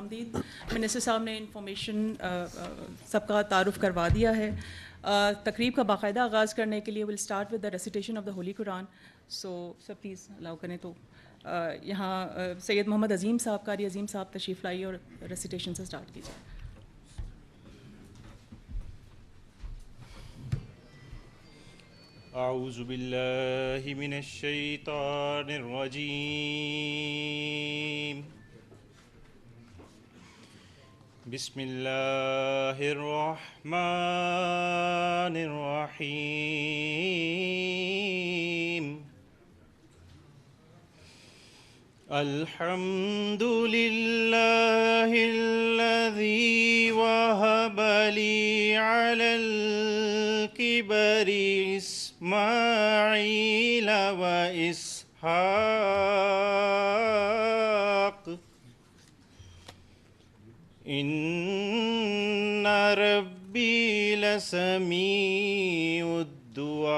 آمدید. منسٹر صاحب نے انفارمیشن سب کا تعارف کروا دیا ہے. تقریب کا باقاعدہ آغاز کرنے کے لیے will start with the recitation of the holy Quran. So سب پلیز الاؤ کریں. تو یہاں سید محمد عظیم صاحب قاری عظیم صاحب تشریف لائیے اور ریسیٹیشن سے اسٹارٹ کیجیے. اعوذ باللہ من الشیطان الرجیم. بسم اللہ الرحمن الرحیم. الحمد للہ الذی وہب لی علی الکبر اسماعیل و اسحاق ان ربی لسمیع الدعاء.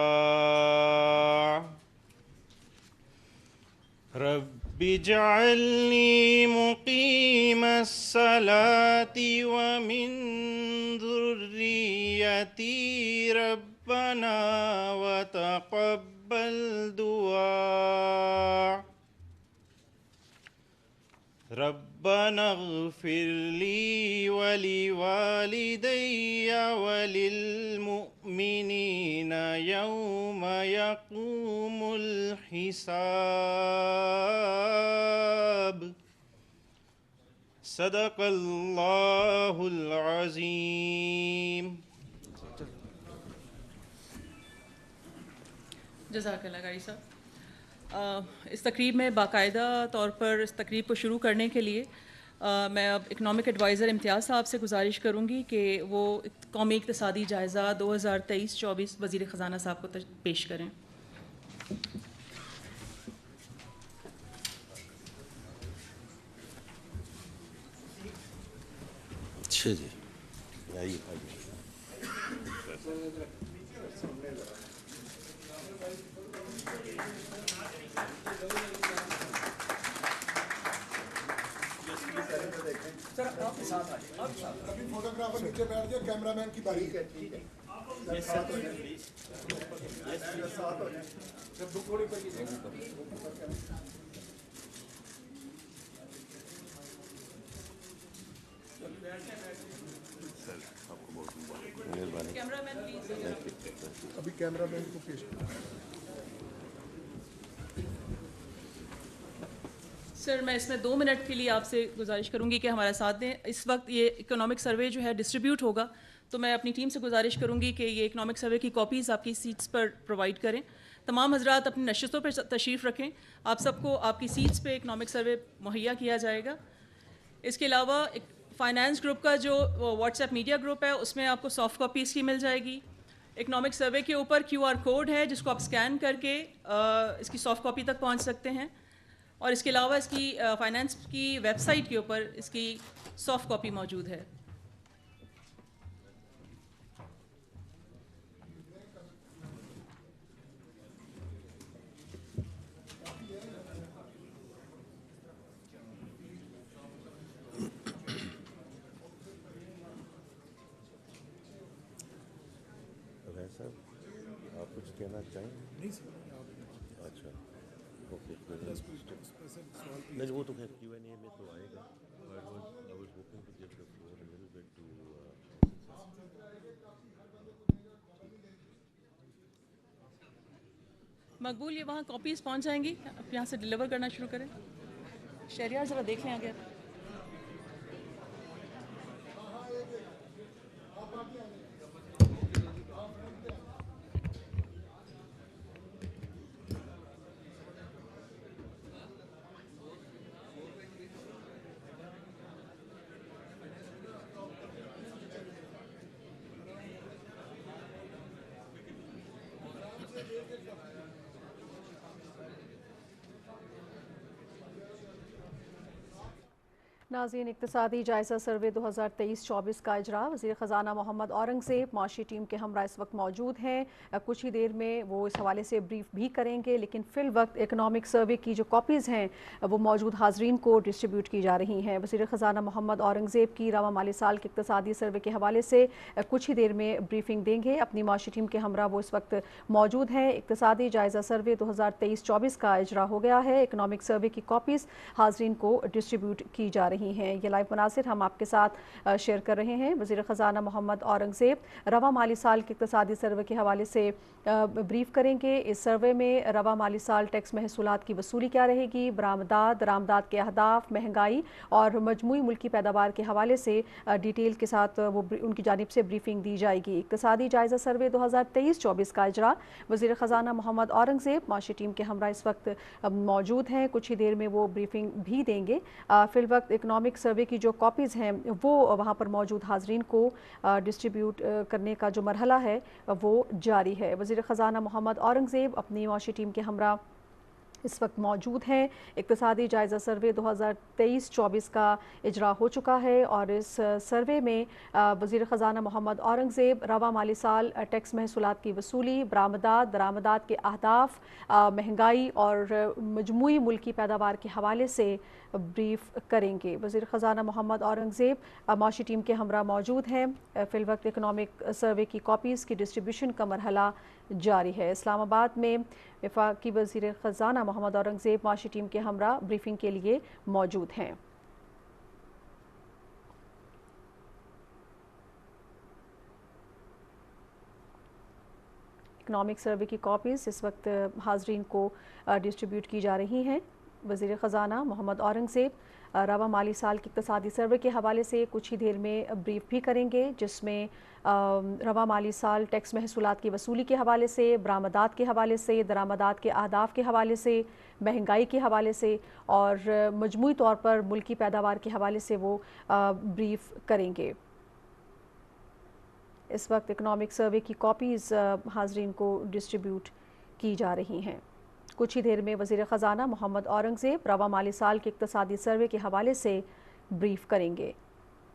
رب اجعلنی مقیم الصلاة ومن ذریتی ربنا وتقبل دعاء. ربنا اغفر لی ولوالدی وللمؤمنین یوم یقوم الحساب. صدق اللہ العظیم. جزاک اللہ قاری صاحب. اس تقریب میں باقاعدہ طور پر اس تقریب کو شروع کرنے کے لیے میں اب اکنامک ایڈوائزر امتیاز صاحب سے گزارش کروں گی کہ وہ قومی اقتصادی جائزہ 2023-24 وزیر خزانہ صاحب کو پیش کریں. اچھا جی آئیے. سر آپ کے ساتھ آئیے. ابھی فوٹوگرافر نیچے بیٹھ جائے, کیمرہ مین کی باری ہے. ابھی کیمرہ مین کو پیش کریں. سر میں اس میں 2 منٹ کے لیے آپ سے گزارش کروں گی کہ ہمارا ساتھ دیں. اس وقت یہ اکنامک سروے جو ہے ڈسٹریبیوٹ ہوگا, تو میں اپنی ٹیم سے گزارش کروں گی کہ یہ اکنامک سروے کی کاپیز آپ کی سیٹس پر پرووائڈ کریں. تمام حضرات اپنی نشستوں پر تشریف رکھیں. آپ سب کو آپ کی سیٹس پہ اکنامک سروے مہیا کیا جائے گا. اس کے علاوہ فائنانس گروپ کا جو واٹس ایپ میڈیا گروپ ہے اس میں آپ کو سافٹ کاپی اس کی مل جائے گی. اکنامک سروے کے اوپر QR کوڈ ہے جس کو آپ اسکین کر کے اس کی سافٹ کاپی تک پہنچ سکتے ہیں. اور اس کے علاوہ اس کی فائنانس کی ویب سائٹ کے اوپر اس کی سافٹ کاپی موجود ہے. صاحب آپ کچھ کہنا چاہیں؟ نہیں سر. اچھا اوکے. نہیں وہ تو خیر Q&A میں تو آئے گا. مقبول یہ وہاں کاپیز پہنچ جائیں گی, آپ یہاں سے ڈیلیور کرنا شروع کریں. شہریار ذرا دیکھ لیں آگے. ناظرین، اقتصادی جائزہ سروے 2023-24 کا اجرا وزیر خزانہ محمد اورنگزیب معاشی ٹیم کے ہمراہ اس وقت موجود ہیں. کچھ ہی دیر میں وہ اس حوالے سے بریف بھی کریں گے، لیکن فی الوقت اکنامک سروے کی جو کاپیز ہیں وہ موجود حاضرین کو ڈسٹریبیوٹ کی جا رہی ہیں. وزیر خزانہ محمد اورنگزیب کی رواں مالی سال کے اقتصادی سروے کے حوالے سے کچھ ہی دیر میں بریفنگ دیں گے. اپنی معاشی ٹیم کے ہمراہ وہ اس وقت موجود ہیں. اقتصادی جائزہ سروے 2023-24 کا اجرا ہو گیا ہے. اکنامک سروے کی کاپیز حاضرین کو ڈسٹریبیوٹ کی جا رہی ہیں. یہ لائیو مناظر ہم آپ کے ساتھ شیئر کر رہے ہیں. وزیر خزانہ محمد اورنگزیب رواں مالی سال کے اقتصادی سروے کے حوالے سے بریف کریں گے. اس سروے میں رواں مالی سال ٹیکس محصولات کی وصولی کیا رہے گی، درآمدات کے اہداف، مہنگائی اور مجموعی ملکی پیداوار کے حوالے سے ڈیٹیل کے ساتھ وہ ان کی جانب سے بریفنگ دی جائے گی. اقتصادی جائزہ سروے 2023-24 کا اجرا وزیر خزانہ محمد اورنگزیب معاشی ٹیم کے ہمراہ اس وقت موجود ہیں. کچھ ہی دیر میں وہ بریفنگ بھی دیں گے. فی الوقت اکنامک سروے کی جو کاپیز ہیں وہ وہاں پر موجود حاضرین کو ڈسٹریبیوٹ کرنے کا جو مرحلہ ہے وہ جاری ہے. وزیر خزانہ محمد اورنگزیب اپنی معاشی ٹیم کے ہمراہ اس وقت موجود ہیں. اقتصادی جائزہ سروے 2023-24 کا اجرا ہو چکا ہے اور اس سروے میں وزیر خزانہ محمد اورنگزیب رواں مالی سال ٹیکس محصولات کی وصولی، درآمدات کے اہداف، مہنگائی اور مجموعی ملکی پیداوار کے حوالے سے بریف کریں گے. وزیر خزانہ محمد اورنگزیب معاشی ٹیم کے ہمراہ موجود ہیں. فی الوقت اکنامک سروے کی کاپیز کی ڈسٹریبیوشن کا مرحلہ جاری ہے. اسلام آباد میں وفاقی وزیر خزانہ محمد اورنگزیب معاشی ٹیم کے ہمراہ بریفنگ کے لیے موجود ہیں. اکنامک سروے کی کاپیز اس وقت حاضرین کو ڈسٹریبیوٹ کی جا رہی ہیں. وزیر خزانہ محمد اورنگزیب رواں مالی سال کے اقتصادی سروے کے حوالے سے کچھ ہی دیر میں بریف بھی کریں گے، جس میں رواں مالی سال ٹیکس محصولات کی وصولی کے حوالے سے، برآمدات کے حوالے سے، درآمدات کے اہداف کے حوالے سے، مہنگائی کے حوالے سے اور مجموعی طور پر ملکی پیداوار کے حوالے سے وہ بریف کریں گے. اس وقت اکنامک سروے کی کاپیز حاضرین کو ڈسٹریبیوٹ کی جا رہی ہیں. کچھ ہی دیر میں وزیر خزانہ محمد اورنگزیب رواں مالی سال کے اقتصادی سروے کے حوالے سے بریف کریں گے.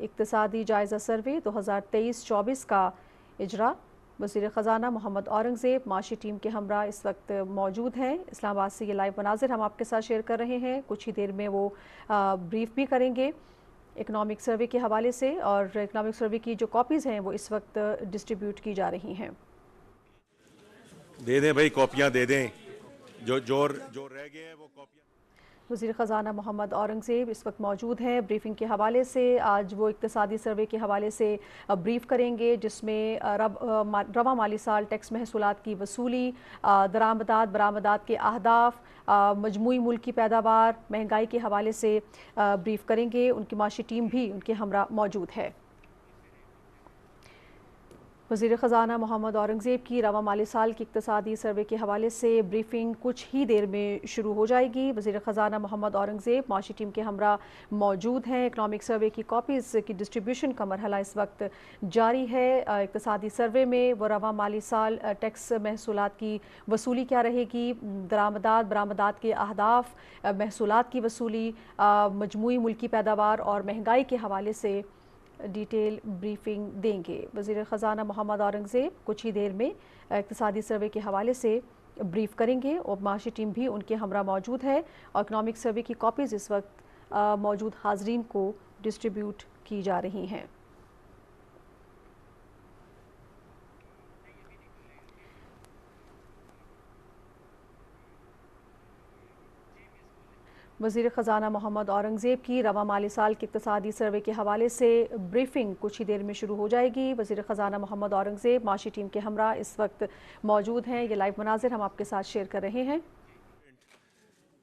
اقتصادی جائزہ سروے 2023-24 کا اجرا وزیر خزانہ محمد اورنگزیب معاشی ٹیم کے ہمراہ اس وقت موجود ہیں. اسلام آباد سے یہ لائیو مناظر ہم آپ کے ساتھ شیئر کر رہے ہیں. کچھ ہی دیر میں وہ بریف بھی کریں گے اکنامک سروے کے حوالے سے اور اکنامک سروے کی جو کاپیز ہیں وہ اس وقت ڈسٹریبیوٹ کی جا رہی ہیں. دے دیں بھائی، کاپیاں دے دیں، جو رہ گئے ہیں وہ کاپیاں. وزیر خزانہ محمد اورنگزیب اس وقت موجود ہیں. بریفنگ کے حوالے سے آج وہ اقتصادی سروے کے حوالے سے بریف کریں گے، جس میں رواں مالی سال ٹیکس محصولات کی وصولی، برآمدات کے اہداف، مجموعی ملکی پیداوار، مہنگائی کے حوالے سے بریف کریں گے. ان کی معاشی ٹیم بھی ان کے ہمراہ موجود ہے. وزیر خزانہ محمد اورنگزیب کی رواں مالی سال کی اقتصادی سروے کے حوالے سے بریفنگ کچھ ہی دیر میں شروع ہو جائے گی. وزیر خزانہ محمد اورنگزیب معاشی ٹیم کے ہمراہ موجود ہیں. اکنامک سروے کی کاپیز کی ڈسٹریبیوشن کا مرحلہ اس وقت جاری ہے. اقتصادی سروے میں وہ رواں مالی سال ٹیکس محصولات کی وصولی کیا رہے گی، برآمدات کے اہداف، محصولات کی وصولی، مجموعی ملکی پیداوار اور مہنگائی کے حوالے سے ڈیٹیل بریفنگ دیں گے. وزیر خزانہ محمد اورنگزیب کچھ ہی دیر میں اقتصادی سروے کے حوالے سے بریف کریں گے اور معاشی ٹیم بھی ان کے ہمراہ موجود ہے اور اکنامک سروے کی کاپیز اس وقت موجود حاضرین کو ڈسٹریبیوٹ کی جا رہی ہیں. وزیر خزانہ محمد اورنگزیب کی رواں مالی سال کے اقتصادی سروے کے حوالے سے بریفنگ کچھ ہی دیر میں شروع ہو جائے گی. وزیر خزانہ محمد اورنگزیب معاشی ٹیم کے ہمراہ اس وقت موجود ہیں. یہ لائیو مناظر ہم آپ کے ساتھ شیئر کر رہے ہیں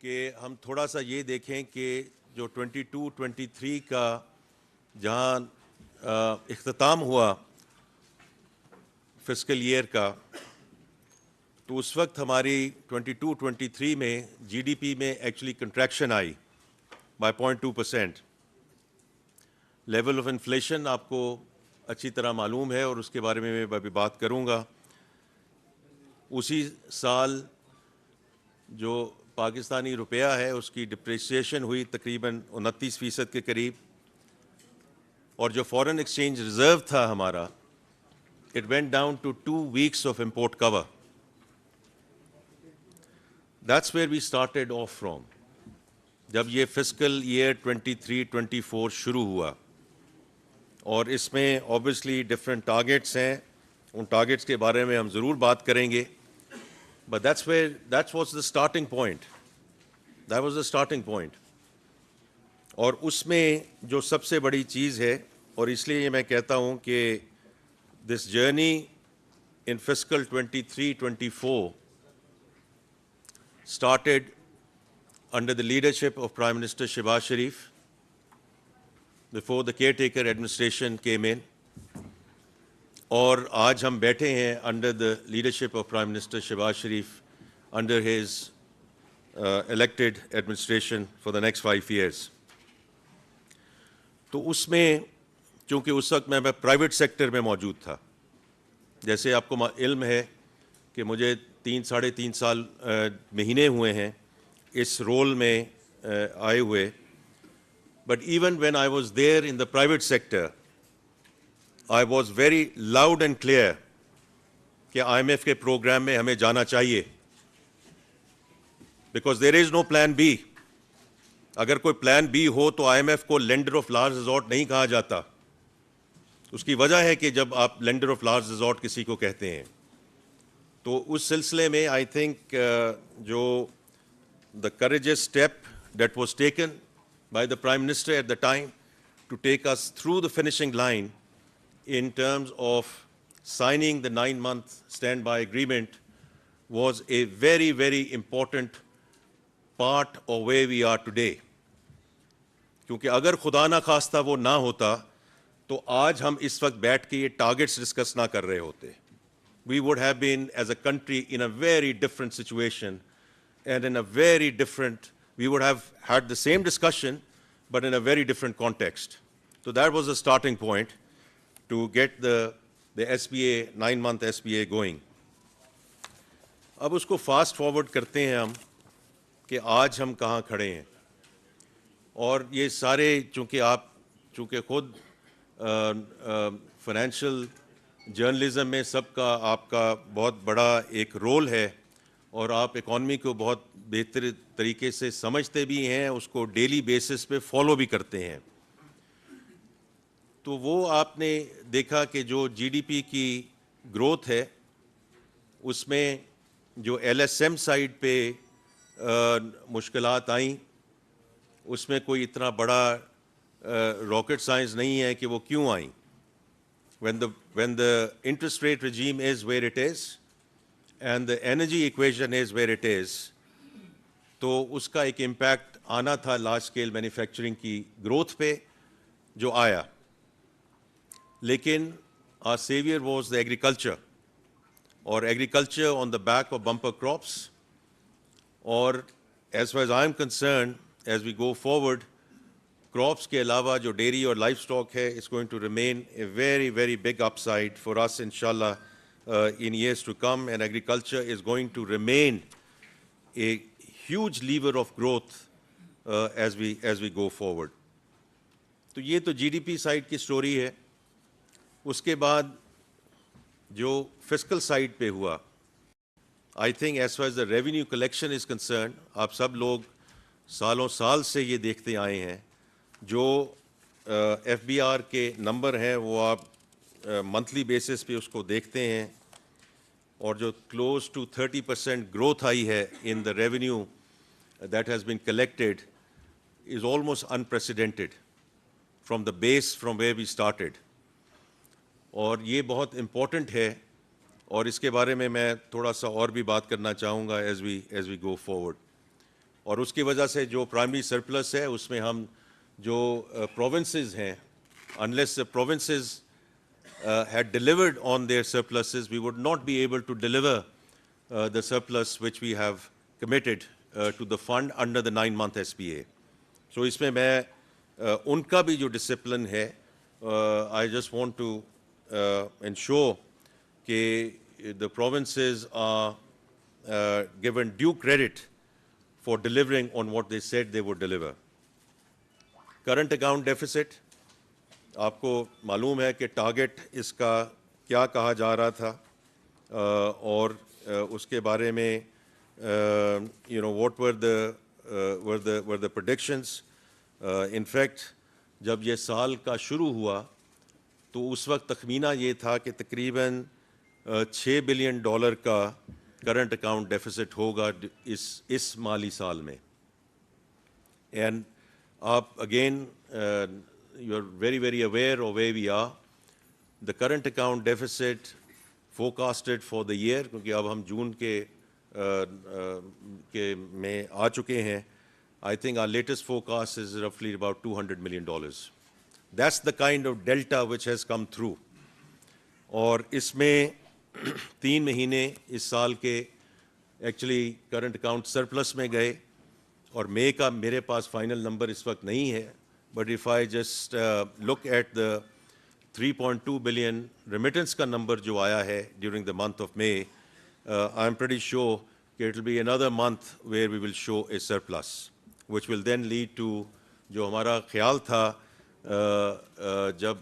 کہ ہم تھوڑا سا یہ دیکھیں کہ جو 22-23 کا جہاں اختتام ہوا فسکل ایئر کا، تو اس وقت ہماری 22-23 میں جی ڈی پی میں actually contraction I by 0.2%. Level of inflation آپ کو اچھی طرح معلوم ہے اور اس کے بارے میں ابھی بات کروں گا. اسی سال جو پاکستانی روپیہ ہے اس کی ڈپریسیشن ہوئی تقریباً 29% کے قریب, اور جو فورن ایکسچینج ریزرو تھا ہمارا, it went down to 2 weeks of import cover. That's where we started off from. جب یہ فسکل ایئر 23-24 شروع ہوا, اور اس میں obviously different targets ہیں, ان targets کے بارے میں ہم ضرور بات کریں گے, but that was the starting point. That was the starting point. اور اس میں جو سب سے بڑی چیز ہے, اور اس لیے میں کہتا ہوں کہ this journey in fiscal 23-24 started under the leadership of Prime Minister Shehbaz Sharif before the caretaker administration came in, اور آج ہم بیٹھے ہیں under the leadership of Prime Minister Shehbaz Sharif under his elected administration for the next 5 years. تو اس میں چونکہ اس وقت میں پرائیویٹ سیکٹر میں موجود تھا, جیسے آپ کو علم ہے کہ مجھے 3-3.5 سال مہینے ہوئے ہیں اس رول میں آئے ہوئے, but even when I was there in the private sector I was very loud and clear کہ آئی ایم ایف کے پروگرام میں ہمیں جانا چاہیے, because there is no plan B. اگر کوئی پلان بی ہو تو آئی ایم ایف کو لینڈر آف لاسٹ ریزورٹ نہیں کہا جاتا. اس کی وجہ ہے کہ جب آپ لینڈر آف لاسٹ ریزورٹ کسی کو کہتے ہیں, تو اس سلسلے میں آئی تھنک جو the courageous step that was taken by the Prime Minister at the time to take us through the finishing line in terms of signing the 9-month standby agreement was a very, very important part of where we are today. کیونکہ اگر خدا نہ خواستہ وہ نہ ہوتا تو آج ہم اس وقت بیٹھ کے یہ ٹارگٹس ڈسکس نہ کر رہے ہوتے. We would have been as a country in a very different situation and in a very different, we would have had the same discussion but in a very different context. So that was the starting point to get the SPA, 9-month SPA going. اب اس کو fast forward کرتے ہیں ہم کہ آج ہم کہاں کھڑے ہیں, اور یہ سارے چونکہ خود فائنینشیل جرنلزم میں سب کا آپ کا بہت بڑا ایک رول ہے, اور آپ اکانومی کو بہت بہتر طریقے سے سمجھتے بھی ہیں, اس کو ڈیلی بیسس پہ فالو بھی کرتے ہیں. تو وہ آپ نے دیکھا کہ جو جی ڈی پی کی گروتھ ہے اس میں جو ایل ایس ایم سائڈ پہ مشکلات آئیں, اس میں کوئی اتنا بڑا راکٹ سائنس نہیں ہے کہ وہ کیوں آئیں. when the interest rate regime is where it is and the energy equation is where it is, تو اس کا ایک امپیکٹ آنا تھا لارج اسکیل مینوفیکچرنگ کی گروتھ پہ, جو آیا. لیکن our savior was the agriculture, اور agriculture on the back of bumper crops, اور as far as I am concerned, as we go forward, crops کے علاوہ جو ڈیری اور لائف اسٹاک ہے is going to remain a very, very big upside for us inshallah in years to come, and agriculture is going to remain a huge lever of growth as we go forward. تو یہ تو جی D P side کی story ہے. اس کے بعد جو fiscal side پہ ہوا, I think as far as the revenue collection is concern, آپ سب لوگ سالوں سال سے یہ دیکھتے آئے ہیں, جو ایف بی آر کے نمبر ہیں وہ آپ منتھلی بیسس پہ اس کو دیکھتے ہیں, اور جو کلوز ٹو 30% گروتھ آئی ہے in the revenue that has been collected is almost unprecedented from the base from where we started. اور یہ بہت امپورٹنٹ ہے, اور اس کے بارے میں تھوڑا سا اور بھی بات کرنا چاہوں گا ایز وی گو فارورڈ. اور اس کی وجہ سے جو پرائمری سرپلس ہے اس میں ہم جو پروونسز ہیں, unless the provinces had delivered on their surpluses, we would not be able to deliver the surplus which we have committed to the fund under the 9-month SPA. So اس میں ان کا بھی جو ڈسپلن ہے, I just want to ensure کہ the provinces are given due credit for delivering on what they said they would deliver. Current account deficit, آپ کو معلوم ہے کہ ٹارگٹ اس کا کیا کہا جا رہا تھا اور اس کے بارے میں what were the predictions. In fact جب یہ سال کا شروع ہوا تو اس وقت تخمینہ یہ تھا کہ تقریباً $6 بلین کا کرنٹ اکاؤنٹ ڈیفیسٹ ہوگا اس مالی سال میں. اینڈ آپ again you are very, very aware of where we are. The current account deficit forecasted for the year, کیونکہ اب ہم جون کے میں آ چکے ہیں, I think our latest forecast is roughly about $200 million. That's the kind of delta which has come through. اور اس میں 3 مہینے اس سال کے ایکچولی کرنٹ اکاؤنٹ سرپلس میں گئے, اور مئی کا میرے پاس فائنل نمبر اس وقت نہیں ہے. But if I just look at the 3.2 billion remittance کا number جو آیا ہے during the month of May, I'm pretty sure that it will be another month where we will show a surplus, which will then lead to جو ہمارا خیال تھا جب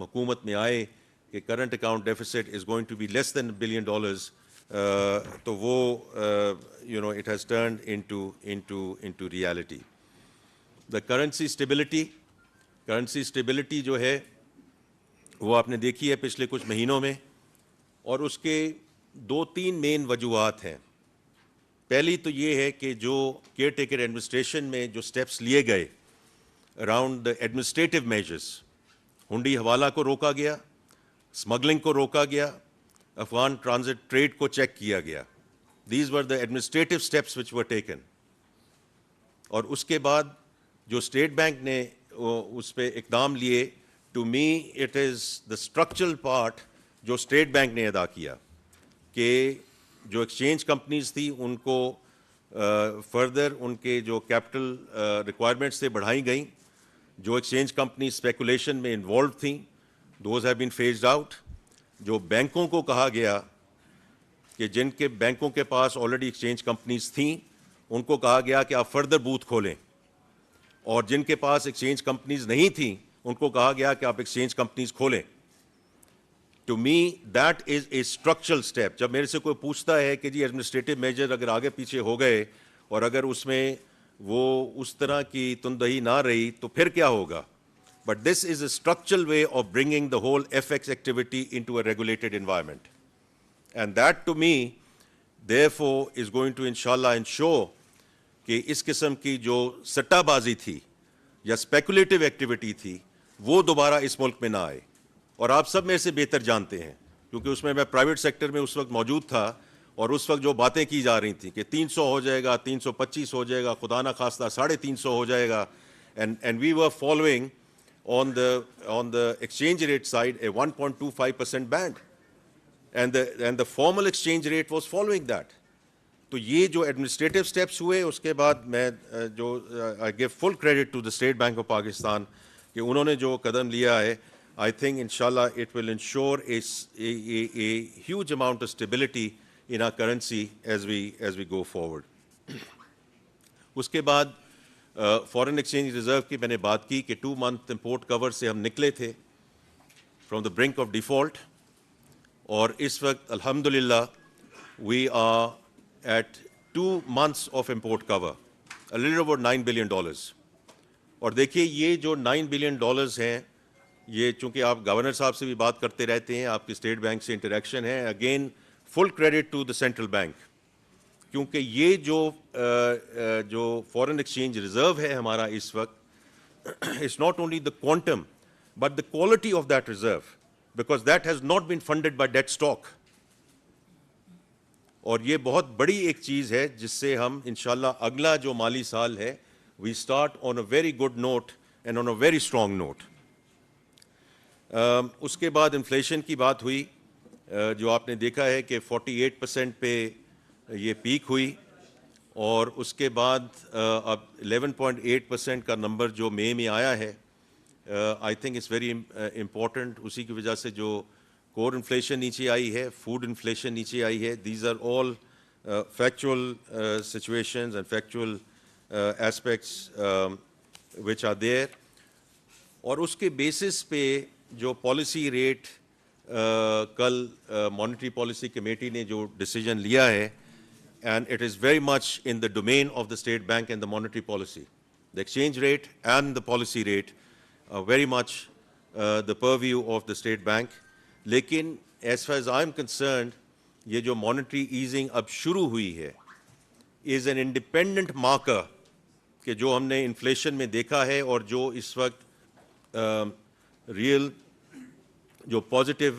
حکومت میں آئے کہ current account deficit is going to be less than $1 billion, تو وہ it has turned into reality. The currency stability جو ہے وہ آپ نے دیکھی ہے پچھلے کچھ مہینوں میں, اور اس کے 2-3 مین وجوہات ہیں. پہلی تو یہ ہے کہ جو کیئر ٹیکر ایڈمنسٹریشن میں جو سٹیپس لیے گئے اراؤنڈ دا ایڈمنسٹریٹو میجرز, ہنڈی حوالہ کو روکا گیا, اسمگلنگ کو روکا گیا, افغان ٹرانزٹ ٹریڈ کو چیک کیا گیا. These were the administrative steps which were taken. اور اس کے بعد جو اسٹیٹ بینک نے اس پہ اقدام لیے, to me it is the structural part جو اسٹیٹ بینک نے ادا کیا, کہ جو ایکسچینج کمپنیز تھیں ان کو فردر ان کے جو کیپٹل ریکوائرمنٹس سے بڑھائی گئیں. جو ایکسچینج کمپنی اسپیکولیشن میں انوالو تھیں those have been phased out. جو بینکوں کو کہا گیا کہ جن کے بینکوں کے پاس آلریڈی ایکسچینج کمپنیز تھیں ان کو کہا گیا کہ آپ فردر بوتھ کھولیں, اور جن کے پاس ایکسچینج کمپنیز نہیں تھیں ان کو کہا گیا کہ آپ ایکسچینج کمپنیز کھولیں. To me that is a structural step. جب میرے سے کوئی پوچھتا ہے کہ جی ایڈمنسٹریٹو میجر اگر آگے پیچھے ہو گئے اور اگر اس میں وہ اس طرح کی تندہی نہ رہی تو پھر کیا ہوگا, but this is a structural way of bringing the whole F X activity into a regulated environment, and that to me therefore is going to inshallah ensure کہ اس قسم کی جو سٹہ بازی تھی یا اسپیکولیٹو ایکٹیویٹی تھی وہ دوبارہ اس ملک میں نہ آئے. اور آپ سب میں سے بہتر جانتے ہیں کیونکہ اس میں پرائیویٹ سیکٹر میں اس وقت موجود تھا, اور اس وقت جو باتیں کی جا رہی تھیں کہ 300 ہو جائے گا, 325 ہو جائے گا, خدا نہ خواستہ 350 ہو جائے گا, and we were following on the exchange rate side a 1.25% band, and the formal exchange rate was following that. تو یہ جو ایڈمنسٹریٹو اسٹیپس ہوئے اس کے بعد میں جو I give full credit to the State Bank of Pakistan کہ انہوں نے جو قدم لیا ہے, آئی تھنک انشاءاللہ it will ensure a huge amount of stability in our currency as we go forward. اس کے بعد فارن ایکسچینج ریزرو کی میں نے بات کی کہ 2 month امپورٹ کور سے ہم نکلے تھے from the brink of default, اور اس وقت الحمدللہ we are at 2 months of import cover, a little over $9 billion. اور دیکھیے یہ جو $9 billion ہیں, یہ چونکہ آپ گورنر صاحب سے بھی بات کرتے رہتے ہیں, آپ کی اسٹیٹ بینک سے انٹریکشن ہے, again full credit to the central bank, کیونکہ یہ جو فارن ایکسچینج ریزرو ہے ہمارا اس وقت, it's not only the quantum but the quality of that reserve, because that has not been funded by debt stock. اور یہ بہت بڑی ایک چیز ہے جس سے ہم انشاءاللہ اگلا جو مالی سال ہے we start on a very good note and on a very strong note. اس کے بعد انفلیشن کی بات ہوئی جو آپ نے دیکھا ہے کہ 48% پہ یہ پیک ہوئی, اور اس کے بعد اب 11.8% کا نمبر جو مئی میں آیا ہے, I think it's very important. اسی کی وجہ سے جو کور انفلیشن نیچے آئی ہے, فوڈ انفلیشن نیچے آئی ہے, these are all factual situations and factual aspects which are there. اور اس کے بیسس پہ جو پالیسی ریٹ کل مانیٹری پالیسی کمیٹی نے جو ڈیسیجن لیا ہے, and it is very much in the domain of the State Bank and the monetary policy. The exchange rate and the policy rate are very much the purview of the State Bank. لیکن as far as I'm concerned, یہ جو monetary easing اب شروع ہوئی ہے is an independent marker کہ جو ہم نے انفلیشن میں دیکھا ہے اور جو اس وقت ریئل جو پازیٹیو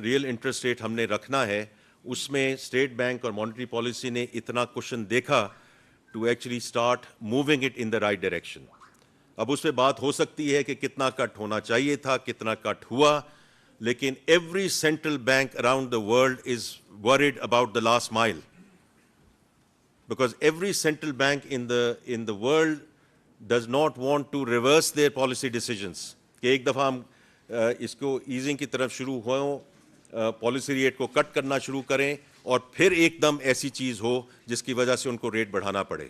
ریئل انٹرسٹ ریٹ ہم نے رکھنا ہے, اس میں اسٹیٹ بینک اور مانیٹری پالیسی نے اتنا کوشن دیکھا to actually start moving it in the right direction. اب اس پہ بات ہو سکتی ہے کہ کتنا کٹ ہونا چاہیے تھا, کتنا کٹ ہوا, لیکن every central bank around the world is word about the last مائل, because every central bank in the world does not want to reverse their policy decisions. کہ ایک دفعہ ہم اس کو ایزنگ کی طرف شروع ہوں, پالیسی ریٹ کو کٹ کرنا شروع کریں اور پھر ایک دم ایسی چیز ہو جس کی وجہ سے ان کو ریٹ بڑھانا پڑے.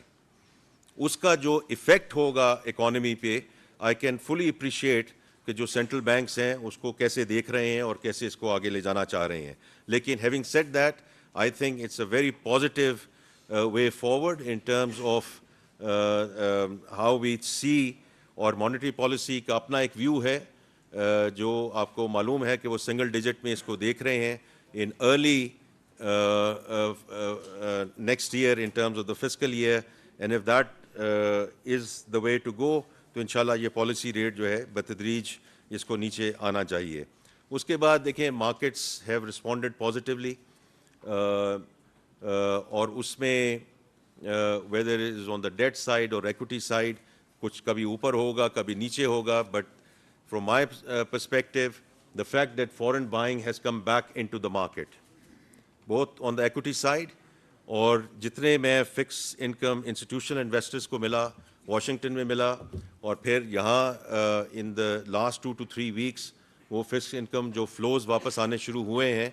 اس کا جو ایفیکٹ ہوگا اکانومی پہ, آئی کین فلی اپریشیٹ کہ جو سینٹرل بینکس ہیں اس کو کیسے دیکھ رہے ہیں اور کیسے اس کو آگے لے جانا چاہ رہے ہیں. لیکن having said that, I think it's a very positive way forward in terms of how we see, اور مانیٹری پالیسی کا اپنا ایک ویو ہے جو آپ کو معلوم ہے کہ وہ سنگل ڈیجٹ میں اس کو دیکھ رہے ہیں in early next year in terms of the fiscal year, and if that is the way to go, تو انشاءاللہ یہ پالیسی ریٹ جو ہے بتدریج اس کو نیچے آنا چاہیے. اس کے بعد دیکھیں مارکیٹس ہیو رسپونڈڈ پازیٹیولی, اور اس میں whether is on the debt side اور ایکوٹی سائڈ کچھ کبھی اوپر ہوگا کبھی نیچے ہوگا, but from my perspective the fact that foreign buying has come back into the market, both on the equity side, اور جتنے میں فکس انکم انسٹیٹیوشنل انویسٹرز کو ملا واشنگٹن میں ملا, اور پھر یہاں ان دا لاسٹ 2 to 3 weeks وہ فکس انکم جو فلوز واپس آنے شروع ہوئے ہیں,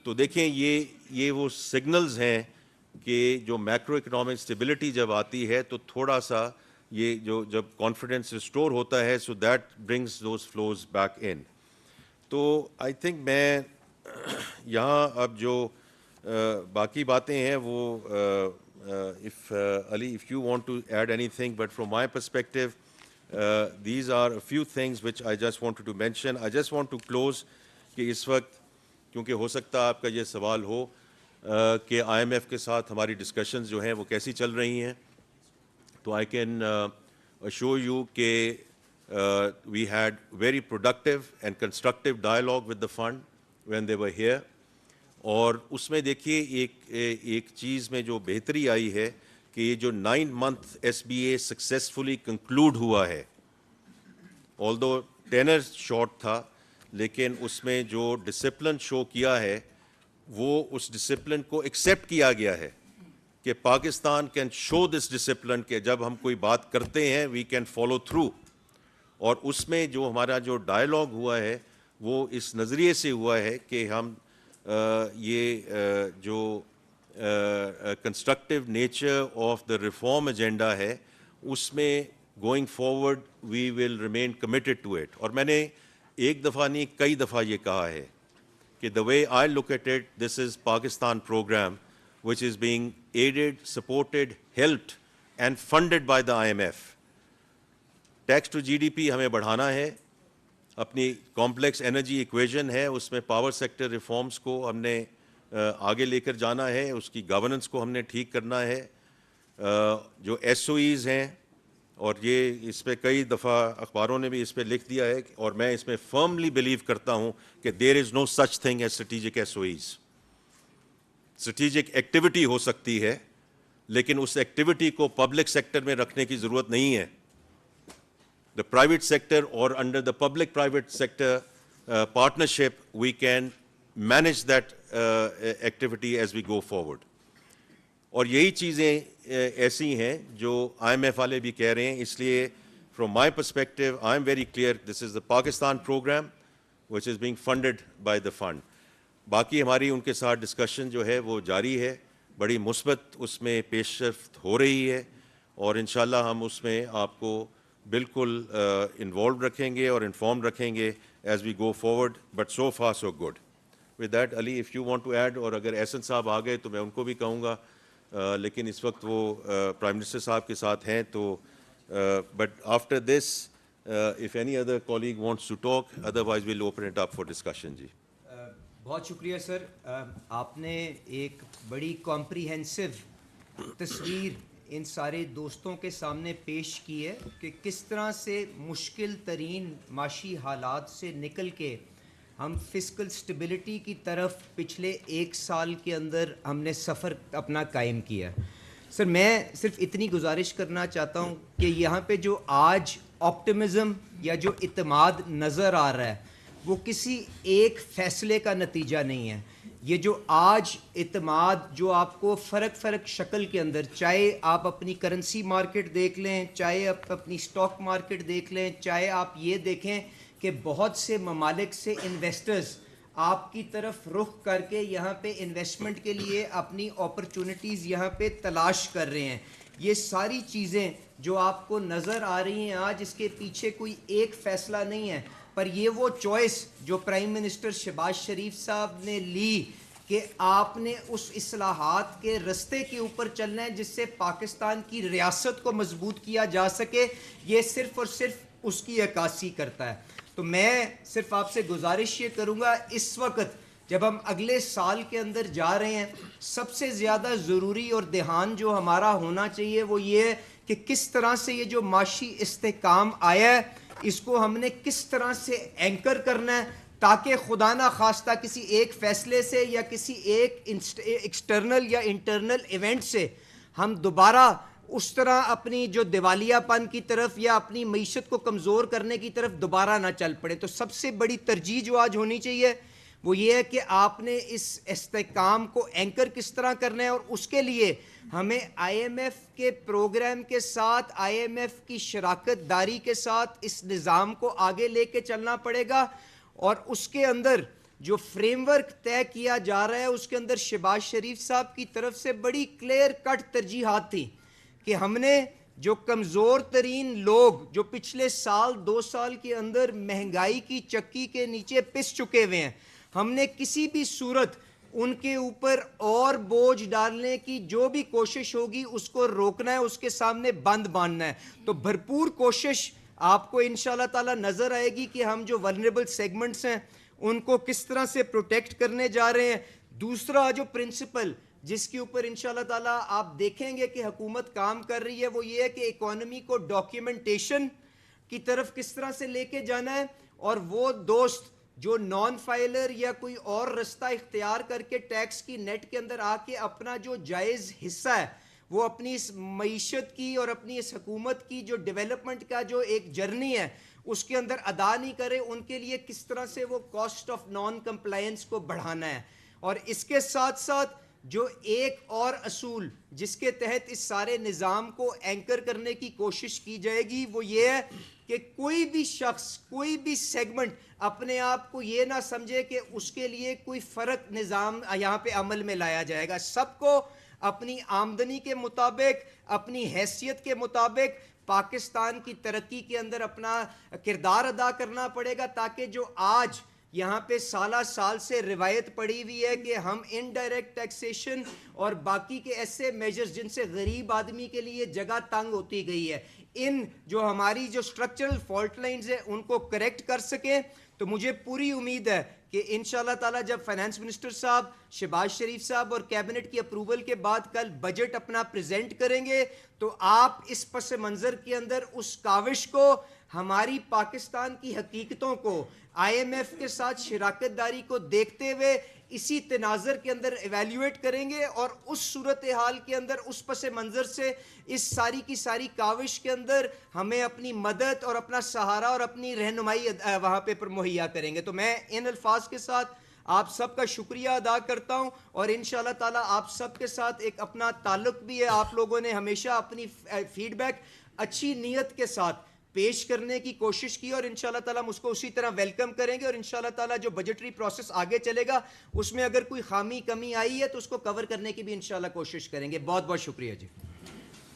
تو دیکھیں یہ وہ سگنلز ہیں کہ جو میکرو اکنامک اسٹیبلٹی جب آتی ہے تو تھوڑا سا یہ جو جب کانفیڈنس ریسٹور ہوتا ہے, so that brings those flows back in. تو آئی تھنک میں یہاں اب جو باقی باتیں ہیں وہ علی if you want to add anything, but from my perspective these are a few things which I just wanted to mention. I just want to close کہ اس وقت کیونکہ ہو سکتا ہے آپ کا یہ سوال ہو کہ آئی ایم ایف کے ساتھ ہماری ڈسکشنز جو ہیں وہ کیسی چل رہی ہیں, تو آئی کین assure you کہ we had very productive and constructive dialogue with the fund when they were here. اور اس میں دیکھیے ایک چیز میں جو بہتری آئی ہے کہ یہ جو 9 month SBA سکسیزفلی کنکلوڈ ہوا ہے, although ٹینر شارٹ تھا, لیکن اس میں جو ڈسپلن شو کیا ہے وہ اس ڈسپلن کو ایکسیپٹ کیا گیا ہے کہ Pakistan can show this discipline کہ جب ہم کوئی بات کرتے ہیں وی کین فالو تھرو. اور اس میں جو ہمارا جو ڈائلاگ ہوا ہے وہ اس نظریے سے ہوا ہے کہ ہم یہ جو constructive nature of the reform agenda ہے اس میں going forward we will remain committed to it. اور میں نے ایک دفعہ نہیں کئی دفعہ یہ کہا ہے کہ the way I look at it, this is Pakistan program which is being aided, supported, helped and funded by the IMF. Tax to G D P ہمیں بڑھانا ہے, اپنی کمپلیکس انرجی ایکویژن ہے اس میں پاور سیکٹر ریفارمز کو ہم نے آگے لے کر جانا ہے, اس کی گورننس کو ہم نے ٹھیک کرنا ہے. جو ایس او ایز ہیں, اور یہ اس پہ کئی دفعہ اخباروں نے بھی اس پہ لکھ دیا ہے, اور میں اس میں فرملی بلیو کرتا ہوں کہ there is no such thing as strategic S O Es. Strategic activity ہو سکتی ہے لیکن اس ایکٹیویٹی کو پبلک سیکٹر میں رکھنے کی ضرورت نہیں ہے. The private sector or under the public-private sector partnership, we can manage that activity as we go forward. اور یہی چیزیں ایسی ہیں جو آئی ایم ایف والے بھی کہہ رہے ہیں, اس لیے from my perspective, I am very clear this is the Pakistan program which is being funded by the fund. باقی ہماری ان کے ساتھ ڈسکشن جو ہے وہ جاری ہے, بڑی مثبت اس میں پیش رفت ہو رہی ہے اور انشاءاللہ ہم اس میں آپ کو بالکل انوالو رکھیں گے اور انفارم رکھیں گے as we go forward, but so far so good. With that Ali if you want to add, اور اگر احسن صاحب آ گئے تو میں ان کو بھی کہوں گا, لیکن اس وقت وہ پرائم منسٹر صاحب کے ساتھ ہیں تو but after this if any other colleague wants to talk, otherwise we'll open it up for discussion. جی بہت شکریہ سر. آپ نے ایک بڑی کمپریہنسو تصویر ان سارے دوستوں کے سامنے پیش کی ہے کہ کس طرح سے مشکل ترین معاشی حالات سے نکل کے ہم فسکل سٹیبلٹی کی طرف پچھلے 1 سال کے اندر ہم نے سفر اپنا قائم کیا. سر میں صرف اتنی گزارش کرنا چاہتا ہوں کہ یہاں پہ جو آج آپٹمزم یا جو اعتماد نظر آ رہا ہے وہ کسی ایک فیصلے کا نتیجہ نہیں ہے. یہ جو آج اعتماد جو آپ کو فرق شکل کے اندر, چاہے آپ اپنی کرنسی مارکیٹ دیکھ لیں, چاہے آپ اپنی سٹاک مارکیٹ دیکھ لیں, چاہے آپ یہ دیکھیں کہ بہت سے ممالک سے انویسٹرز آپ کی طرف رخ کر کے یہاں پہ انویسٹمنٹ کے لیے اپنی اپرچونٹیز یہاں پہ تلاش کر رہے ہیں. یہ ساری چیزیں جو آپ کو نظر آ رہی ہیں آج, اس کے پیچھے کوئی ایک فیصلہ نہیں ہے, پر یہ وہ چوائس جو پرائم منسٹر شہباز شریف صاحب نے لی کہ آپ نے اس اصلاحات کے رستے کے اوپر چلنا ہے جس سے پاکستان کی ریاست کو مضبوط کیا جا سکے, یہ صرف اور صرف اس کی عکاسی کرتا ہے. تو میں صرف آپ سے گزارش یہ کروں گا, اس وقت جب ہم اگلے سال کے اندر جا رہے ہیں, سب سے زیادہ ضروری اور دھیان جو ہمارا ہونا چاہیے وہ یہ ہے کہ کس طرح سے یہ جو معاشی استحکام آیا ہے اس کو ہم نے کس طرح سے اینکر کرنا ہے تاکہ خدا نہ خواستہ کسی ایک فیصلے سے یا کسی ایک ایکسٹرنل یا انٹرنل ایونٹ سے ہم دوبارہ اس طرح اپنی جو دیوالیہ پن کی طرف یا اپنی معیشت کو کمزور کرنے کی طرف دوبارہ نہ چل پڑے. تو سب سے بڑی ترجیح جو آج ہونی چاہیے وہ یہ ہے کہ آپ نے اس استحکام کو اینکر کس طرح کرنا ہے, اور اس کے لیے ہمیں آئی ایم ایف کے پروگرام کے ساتھ, آئی ایم ایف کی شراکت داری کے ساتھ اس نظام کو آگے لے کے چلنا پڑے گا. اور اس کے اندر جو فریم ورک طے کیا جا رہا ہے اس کے اندر شہباز شریف صاحب کی طرف سے بڑی کلیئر کٹ ترجیحات تھیں کہ ہم نے جو کمزور ترین لوگ جو پچھلے 2 سال کے اندر مہنگائی کی چکی کے نیچے پس چکے ہوئے ہیں, ہم نے کسی بھی صورت ان کے اوپر اور بوجھ ڈالنے کی جو بھی کوشش ہوگی اس کو روکنا ہے, اس کے سامنے بند باندھنا ہے. تو بھرپور کوشش آپ کو انشاءاللہ تعالی نظر آئے گی کہ ہم جو ولنریبل سیگمنٹس ہیں ان کو کس طرح سے پروٹیکٹ کرنے جا رہے ہیں. دوسرا جو پرنسپل جس کے اوپر انشاءاللہ تعالی آپ دیکھیں گے کہ حکومت کام کر رہی ہے وہ یہ ہے کہ اکانومی کو ڈاکیومنٹیشن کی طرف کس طرح سے لے کے جانا ہے, اور وہ دوست جو نان فائلر یا کوئی اور رستہ اختیار کر کے ٹیکس کی نیٹ کے اندر آ کے اپنا جو جائز حصہ ہے وہ اپنی اس معیشت کی اور اپنی اس حکومت کی جو ڈیولپمنٹ کا جو ایک جرنی ہے اس کے اندر ادا نہیں کرے, ان کے لیے کس طرح سے وہ کاسٹ آف نان کمپلائنس کو بڑھانا ہے. اور اس کے ساتھ ساتھ جو ایک اور اصول جس کے تحت اس سارے نظام کو اینکر کرنے کی کوشش کی جائے گی وہ یہ ہے کہ کوئی بھی شخص, کوئی بھی سیگمنٹ اپنے آپ کو یہ نہ سمجھے کہ اس کے لیے کوئی فرق نظام یہاں پہ عمل میں لایا جائے گا. سب کو اپنی آمدنی کے مطابق, اپنی حیثیت کے مطابق پاکستان کی ترقی کے اندر اپنا کردار ادا کرنا پڑے گا, تاکہ جو آج یہاں پہ سالہ سال سے روایت پڑی ہوئی ہے کہ ہم انڈائریکٹ ٹیکسیشن اور باقی کے ایسے میجرز جن سے غریب آدمی کے لیے جگہ تنگ ہوتی گئی ہے, ان جو ہماری جو سٹرکچرل فالٹ لائنز ہیں ان کو کریکٹ کر سکیں. تو مجھے پوری امید ہے کہ انشاءاللہ تعالی جب فائنانس منسٹر صاحب, شہباز شریف صاحب اور کیبنٹ کی اپروول کے بعد کل بجٹ اپنا پریزنٹ کریں گے تو آپ اس پس منظر کے اندر اس کاوش کو, ہماری پاکستان کی حقیقتوں کو, آئی ایم ایف کے ساتھ شراکت داری کو دیکھتے ہوئے اسی تناظر کے اندر ایویلیویٹ کریں گے, اور اس صورتحال کے اندر اس پس منظر سے اس ساری کی ساری کاوش کے اندر ہمیں اپنی مدد اور اپنا سہارا اور اپنی رہنمائی وہاں پہ مہیا کریں گے. تو میں ان الفاظ کے ساتھ آپ سب کا شکریہ ادا کرتا ہوں, اور انشاءاللہ تعالی آپ سب کے ساتھ ایک اپنا تعلق بھی ہے. آپ لوگوں نے ہمیشہ اپنی فیڈ بیک اچھی نیت کے ساتھ پیش کرنے کی کوشش کی اور انشاءاللہ تعالیٰ ہم اس کو اسی طرح ویلکم کریں گے, اور انشاءاللہ تعالیٰ جو بجٹری پروسیس آگے چلے گا اس میں اگر کوئی خامی کمی آئی ہے تو اس کو کور کرنے کی بھی انشاءاللہ کوشش کریں گے. بہت بہت شکریہ جی.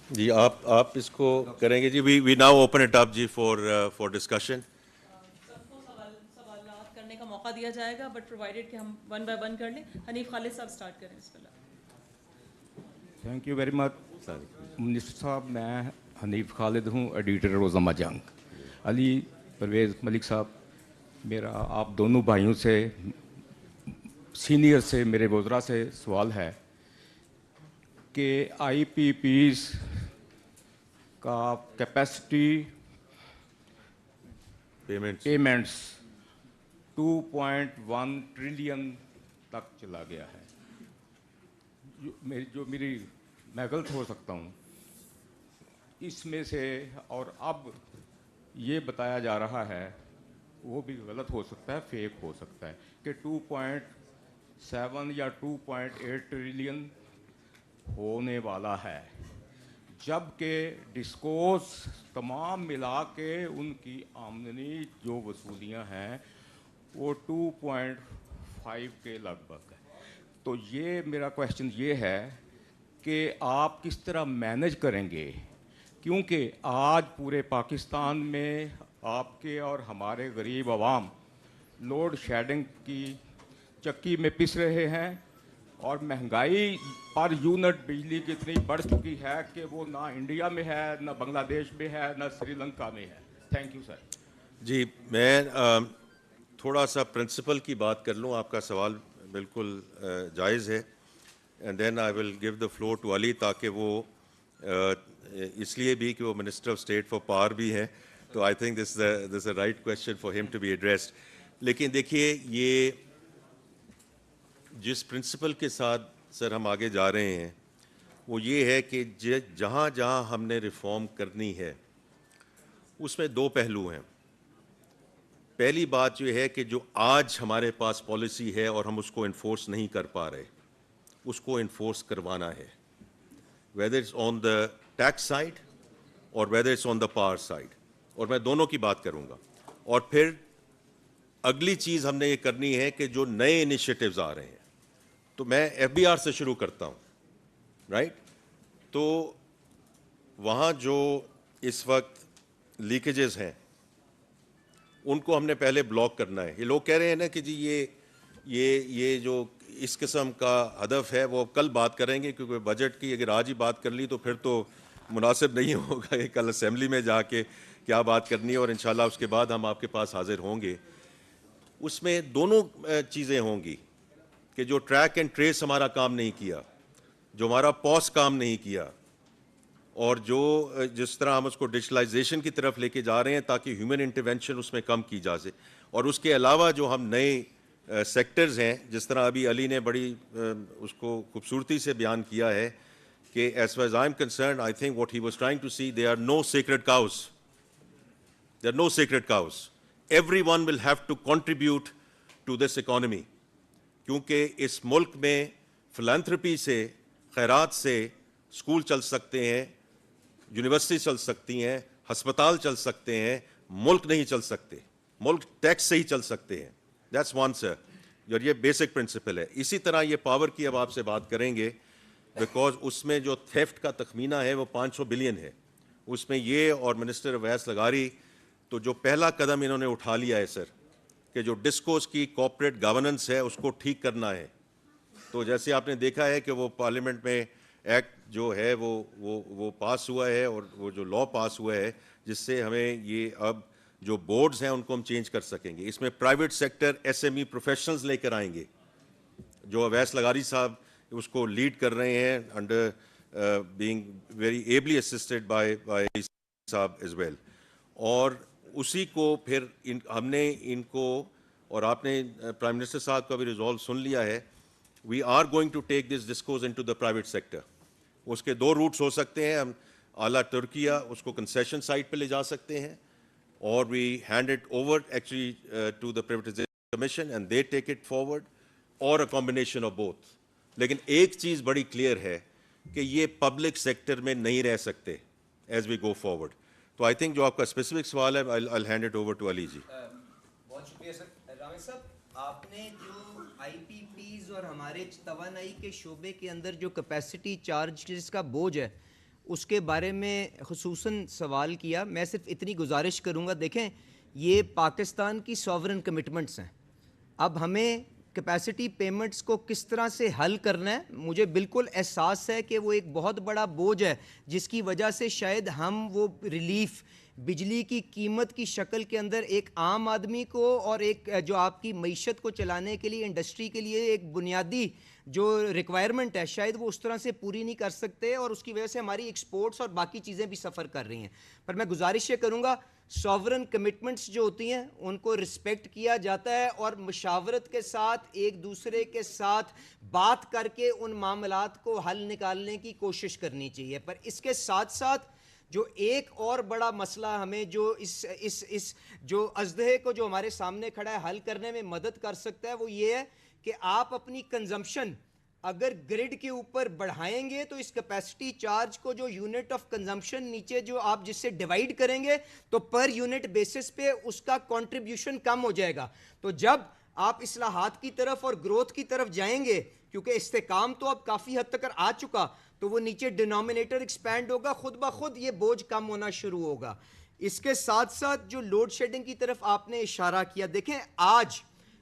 جی آپ اس کو کریں گے جی. We now open it up جی فار ڈسکشن. سب کو سوالات کرنے کا موقع دیا جائے گا, بٹ پرووائڈیڈ کہ ہم ون بائی ون کر لیں. حنیف خالد صاحب سٹارٹ کریں. بسم اللہ. Thank you very much minister صاحب. میں حنیف خالد ہوں, ایڈیٹر روزنامہ جنگ. علی پرویز ملک صاحب, میرا آپ دونوں بھائیوں سے, سینئر سے, میرے وزراء سے سوال ہے کہ آئی پی پیز کا کیپیسٹی پیمنٹس 2.1 ٹریلین تک چلا گیا ہے. میں غلط ہو سکتا ہوں اس میں سے, اور اب یہ بتایا جا رہا ہے, وہ بھی غلط ہو سکتا ہے, فیک ہو سکتا ہے, کہ 2.7 یا 2.8 ٹریلین ہونے والا ہے, جبکہ ڈسکوز تمام ملا کے ان کی آمدنی جو وصولیاں ہیں وہ 2.5 کے لگ بھگ ہے. تو یہ میرا کویشچن یہ ہے کہ آپ کس طرح مینج کریں گے, کیونکہ آج پورے پاکستان میں آپ کے اور ہمارے غریب عوام لوڈ شیڈنگ کی چکی میں پس رہے ہیں, اور مہنگائی پر یونٹ بجلی کی اتنی بڑھ چکی ہے کہ وہ نہ انڈیا میں ہے, نہ بنگلہ دیش میں ہے, نہ سری لنکا میں ہے. Thank you sir. جی میں تھوڑا سا پرنسپل کی بات کر لوں. آپ کا سوال بالکل جائز ہے, and then I will give the floor to Ali, تاکہ وہ اس لیے بھی کہ وہ minister of state for power بھی ہیں, تو I think this a right question for ہم ٹو بی ایڈریسڈ. لیکن دیکھیے, یہ جس پرنسپل کے ساتھ سر ہم آگے جا رہے ہیں وہ یہ ہے کہ جہاں جہاں ہم نے ریفارم کرنی ہے اس میں دو پہلو ہیں. پہلی بات یہ ہے کہ جو آج ہمارے پاس پالیسی ہے اور ہم اس کو انفورس نہیں کر پا رہے, اس کو انفورس کروانا ہے, whether it's on the tax side or whether it's on the power side, اور میں دونوں کی بات کروں گا. اور پھر اگلی چیز ہم نے یہ کرنی ہے کہ جو نئے انیشیٹوز آ رہے ہیں, تو میں ایف بی آر سے شروع کرتا ہوں, رائٹ. تو وہاں جو اس وقت لیکیجز ہیں ان کو ہم نے پہلے بلاک کرنا ہے. یہ لوگ کہہ رہے ہیں نا کہ جی یہ جو اس قسم کا ہدف ہے وہ کل بات کریں گے, کیونکہ بجٹ کی اگر آج ہی بات کر لی تو پھر تو مناسب نہیں ہوگا کہ کل اسمبلی میں جا کے کیا بات کرنی ہے, اور انشاءاللہ اس کے بعد ہم آپ کے پاس حاضر ہوں گے. اس میں دونوں چیزیں ہوں گی کہ جو ٹریک اینڈ ٹریس ہمارا کام نہیں کیا, جو ہمارا پوس کام نہیں کیا, اور جو جس طرح ہم اس کو ڈیجیٹلائزیشن کی طرف لے کے جا رہے ہیں تاکہ ہیومن انٹرونشن اس میں کم کی جا سکے. اور اس کے علاوہ جو ہم نئے سیکٹرز ہیں, جس طرح ابھی علی نے بڑی اس کو خوبصورتی سے بیان کیا ہے کہ as far as I am concerned, I think what he was trying to see, they are no sacred cows, they are no sacred cows. Everyone will have to contribute to this economy, کیونکہ اس ملک میں فلانتھرپی سے, خیرات سے school چل سکتے ہیں, university چل سکتی ہیں, ہسپتال چل سکتے ہیں, ملک نہیں چل سکتے, ملک ٹیکس سے ہی چل سکتے ہیں. دیٹس ون سر, اور یہ بیسک پرنسپل ہے. اسی طرح یہ پاور کی اب آپ سے بات کریں گے, بیکاز اس میں جو تھیفٹ کا تخمینہ ہے وہ 500 بلین ہے. اس میں یہ اور منسٹر اویس لغاری, تو جو پہلا قدم انہوں نے اٹھا لیا ہے سر, کہ جو ڈسکوز کی کارپوریٹ گورننس ہے اس کو ٹھیک کرنا ہے. تو جیسے آپ نے دیکھا ہے کہ وہ پارلیمنٹ میں ایکٹ جو ہے وہ پاس ہوا ہے, اور وہ جو لا پاس ہوا ہے جس سے ہمیں یہ اب جو بورڈز ہیں ان کو ہم چینج کر سکیں گے. اس میں private sector S M E professionals لے کر آئیں گے, جو اویس لغاری صاحب اس کو لیڈ کر رہے ہیں, under being very ably assisted by صاحب ایز ویل. اور اسی کو پھر ہم نے ان کو, اور آپ نے پرائم منسٹر صاحب کا بھی ریزالو سن لیا ہے, we are going to take this discos into the private sector. اس کے دو روٹس ہو سکتے ہیں, ہم اعلیٰ ترکیہ اس کو کنسیشن سائٹ پہ لے جا سکتے ہیں, اور we hand it over actually to the privatisation commission and they take it forward, اور اے کمبینیشن آف بوتھ. لیکن ایک چیز بڑی کلیئر ہے کہ یہ پبلک سیکٹر میں نہیں رہ سکتے ایز وی گو فارورڈ. تو آئی تھنک جو آپ کا اسپیسیفک سوال ہے I'll hand it over to علی جی. بہت شکریہ سر. رامد صاحب, آپ نے جو آئی پی پیز اور ہمارے توانائی کے شعبے کے اندر جو کیپیسٹی چارج جس کا بوجھ ہے اس کے بارے میں خصوصاً سوال کیا, میں صرف اتنی گزارش کروں گا, دیکھیں یہ پاکستان کی سوورن کمٹمنٹس ہیں. اب ہمیں کیپیسٹی پیمنٹس کو کس طرح سے حل کرنا ہے, مجھے بالکل احساس ہے کہ وہ ایک بہت بڑا بوجھ ہے جس کی وجہ سے شاید ہم وہ ریلیف بجلی کی قیمت کی شکل کے اندر ایک عام آدمی کو اور ایک جو آپ کی معیشت کو چلانے کے لیے انڈسٹری کے لیے ایک بنیادی جو ریکوائرمنٹ ہے شاید وہ اس طرح سے پوری نہیں کر سکتے, اور اس کی وجہ سے ہماری ایکسپورٹس اور باقی چیزیں بھی سفر کر رہی ہیں. پر میں گزارش یہ کروں گا سوورن کمٹمنٹس جو ہوتی ہیں ان کو رسپیکٹ کیا جاتا ہے اور مشاورت کے ساتھ ایک دوسرے کے ساتھ بات کر کے ان معاملات کو حل نکالنے کی کوشش کرنی چاہیے. پر اس کے ساتھ ساتھ جو ایک اور بڑا مسئلہ ہمیں جو اس جو ازدہے کو جو ہمارے سامنے کھڑا ہے حل کرنے میں مدد کر سکتا ہے وہ یہ ہے کہ آپ اپنی کنزمپشن اگر گریڈ کے اوپر بڑھائیں گے تو اس کیپیسٹی چارج کو جو یونٹ آف کنزمپشن نیچے جو آپ جس سے ڈیوائیڈ کریں گے تو پر یونٹ بیسس پہ اس کا کنٹریبیوشن کم ہو جائے گا. تو جب آپ اصلاحات کی طرف اور گروتھ کی طرف جائیں گے, کیونکہ استحکام تو اب کافی حد تک آ چکا, تو وہ نیچے ڈینومینیٹر ایکسپینڈ ہوگا, خود بخود یہ بوجھ کم ہونا شروع ہوگا. اس کے ساتھ ساتھ جو لوڈ شیڈنگ کی طرف آپ نے اشارہ کیا, دیکھیں آج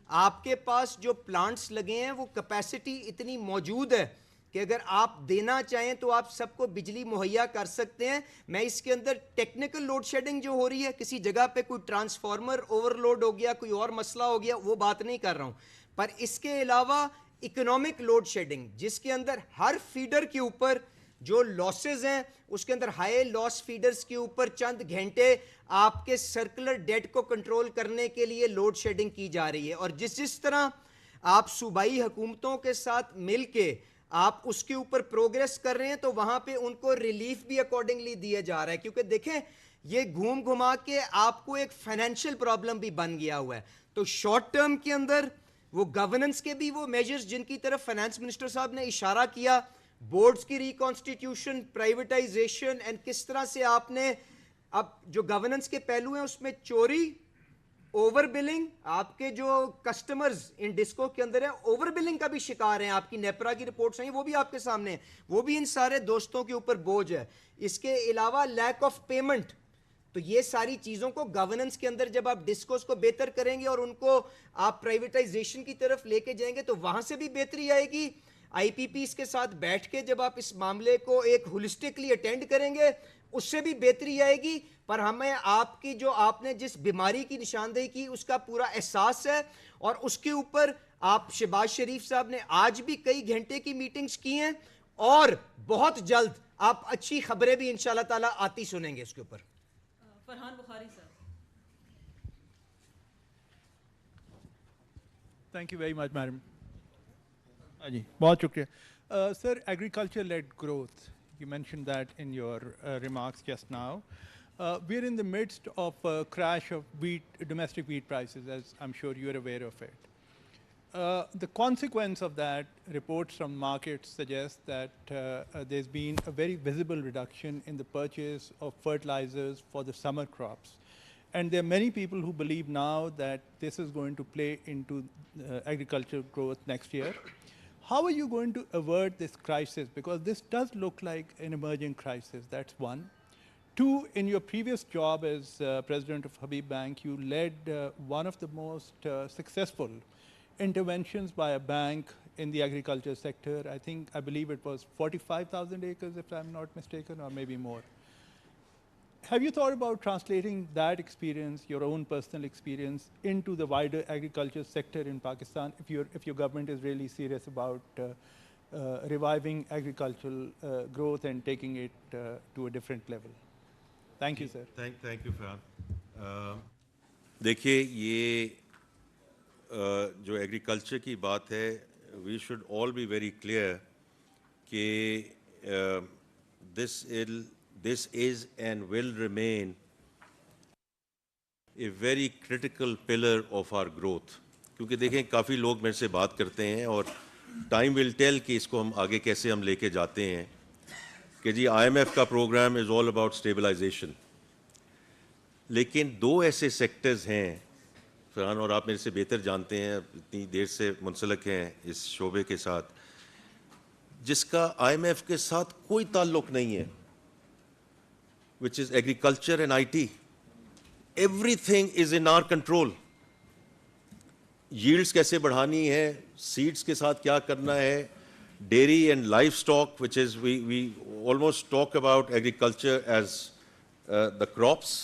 آپ کے پاس جو پلانٹس لگے ہیں وہ کیپیسٹی اتنی موجود ہے کہ اگر آپ دینا چاہیں تو آپ سب کو بجلی مہیا کر سکتے ہیں. میں اس کے اندر ٹیکنیکل لوڈ شیڈنگ جو ہو رہی ہے, کسی جگہ پہ کوئی ٹرانسفارمر اوور لوڈ ہو گیا, کوئی اور مسئلہ ہو گیا, وہ بات نہیں کر رہا ہوں. پر اس کے علاوہ اکنامک لوڈ شیڈنگ جس کے اندر ہر فیڈر کے اوپر جو لاسز ہیں اس کے اندر ہائی لاس فیڈرز کے اوپر چند گھنٹے آپ کے سرکولر ڈیٹ کو کنٹرول کرنے کے لیے لوڈ شیڈنگ کی جا رہی ہے. اور جس طرح آپ صوبائی حکومتوں کے ساتھ مل کے آپ اس کے اوپر پروگریس کر رہے ہیں تو وہاں پہ ان کو ریلیف بھی اکارڈنگلی دیا جا رہا ہے, کیونکہ دیکھیں یہ گھوم گھما کے آپ کو ایک فائنینشیل پرابلم بھی بن گیا ہوا ہے. تو شارٹ ٹرم کے اندر وہ گورننس کے بھی وہ میجرز جن کی طرف فائنانس منسٹر صاحب نے اشارہ کیا, بورڈز کی ریکانسٹیٹیوشن, پرائیویٹائزیشن, اینڈ کس طرح سے آپ نے اب جو گورننس کے پہلو ہیں اس میں چوری, اوور بلنگ, آپ کے جو کسٹمرز ان ڈسکو کے اندر ہیں اوور بلنگ کا بھی شکار ہیں, آپ کی نیپرا کی رپورٹس ہیں وہ بھی آپ کے سامنے ہیں, وہ بھی ان سارے دوستوں کے اوپر بوجھ ہے. اس کے علاوہ لیک آف پیمنٹ, تو یہ ساری چیزوں کو گورننس کے اندر جب آپ ڈسکوز کو بہتر کریں گے اور ان کو آپ پرائیویٹائزیشن کی طرف لے کے جائیں گے تو وہاں سے بھی بہتری آئے گی. آئی پی پیز کے ساتھ بیٹھ کے جب آپ اس معاملے کو ایک ہولسٹکلی اٹینڈ کریں گے اس سے بھی بہتری آئے گی. پر ہمیں آپ کی جو آپ نے جس بیماری کی نشاندہی کی اس کا پورا احساس ہے, اور اس کے اوپر آپ شہباز شریف صاحب نے آج بھی کئی گھنٹے کی میٹنگز کی ہیں, اور بہت جلد آپ اچھی خبریں بھی انشاءاللہ تعالیٰ آتی سنیں گے اس کے اوپر. فرحان بخاری صاحب. Thank you very much, madam. جی بہت شکریہ. Sir, agriculture-led growth, you mentioned that in your remarks just now. We're in the midst of a crash of domestic wheat prices, as I'm sure you're aware of it. The consequence of that, reports from markets suggest that there's been a very visible reduction in the purchase of fertilizers for the summer crops. And there are many people who believe now that this is going to play into agricultural growth next year. How are you going to avert this crisis? Because this does look like an emerging crisis, that's one. Two, in your previous job as president of Habib Bank, you led one of the most successful interventions by a bank in the agriculture sector. I believe it was 45,000 acres, if I'm not mistaken, or maybe more. Have you thought about translating that experience, your own personal experience, into the wider agriculture sector in Pakistan, if your government is really serious about reviving agricultural growth and taking it to a different level? Thank you, sir. Thank you, Farhan. دیکھیے یہ جو agriculture کی بات ہے, we should all be very clear کہ this is and will remain a very critical pillar of our growth. کیونکہ دیکھیں کافی لوگ میرے سے بات کرتے ہیں اور ٹائم ول ٹیل کہ اس کو ہم آگے کیسے ہم لے کے جاتے ہیں کہ جی IMF کا program is all about stabilization, لیکن دو ایسے سیکٹرز ہیں فرحان، اور آپ میرے سے بہتر جانتے ہیں، اتنی دیر سے منسلک ہیں اس شعبے کے ساتھ، جس کا آئی ایم ایف کے ساتھ کوئی تعلق نہیں ہے، which is agriculture and IT. Everything is in our control. Yields کیسے بڑھانی ہے، seeds کے ساتھ کیا کرنا ہے، dairy and livestock, which is we almost talk about agriculture as the crops,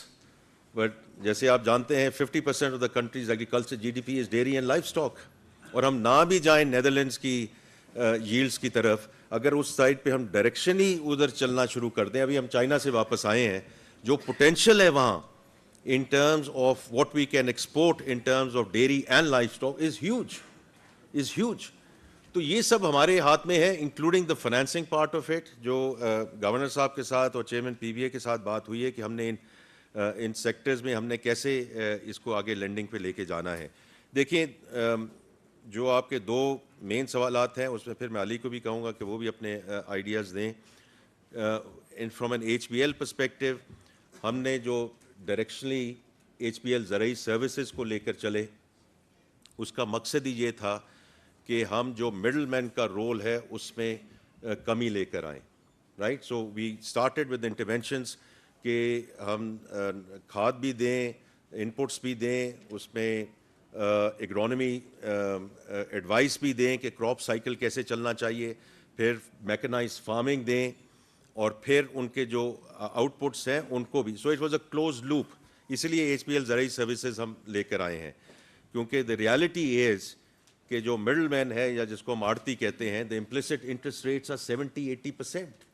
but جیسے آپ جانتے ہیں 50% of the country's agriculture GDP is dairy and livestock. اور ہم نہ بھی جائیں نیدرلینڈس کی yields کی طرف، اگر اس سائڈ پہ ہم ڈائریکشن ہی ادھر چلنا شروع کر دیں، ابھی ہم چائنا سے واپس آئے ہیں، جو پوٹینشیل ہے وہاں in terms of what we can export in terms of dairy and livestock is huge. تو یہ سب ہمارے ہاتھ میں ہے، including the financing part of it, جو گورنر صاحب کے ساتھ اور چیئرمین پی بی اے کے ساتھ بات ہوئی ہے کہ ہم نے ان سیکٹرز میں ہم نے کیسے اس کو آگے لینڈنگ پہ لے کے جانا ہے. دیکھیں جو آپ کے دو مین سوالات ہیں، اس میں پھر میں علی کو بھی کہوں گا کہ وہ بھی اپنے آئیڈیاز دیں. From N H P L perspective ہم نے جو ڈائریکشنلی ایچ پی ایل زرعی سروسز کو لے کر چلے، اس کا مقصد ہی یہ تھا کہ ہم جو مڈل مین کا رول ہے اس میں کمی لے کر آئیں، right. So we started with interventions کہ ہم کھاد بھی دیں، انپٹس بھی دیں، اس میں ایگرونومی ایڈوائس بھی دیں کہ کراپ سائیکل کیسے چلنا چاہیے، پھر میکنائز فارمنگ دیں، اور پھر ان کے جو آؤٹ پٹس ہیں ان کو بھی. So it was a close loop. اس لیے ایچ پی ایل زرعی سروسز ہم لے کر آئے ہیں، کیونکہ دا ریالٹی از کہ جو مڈل مین ہے یا جس کو ہم آڑتی کہتے ہیں، the implicit interest rates are 70-80%،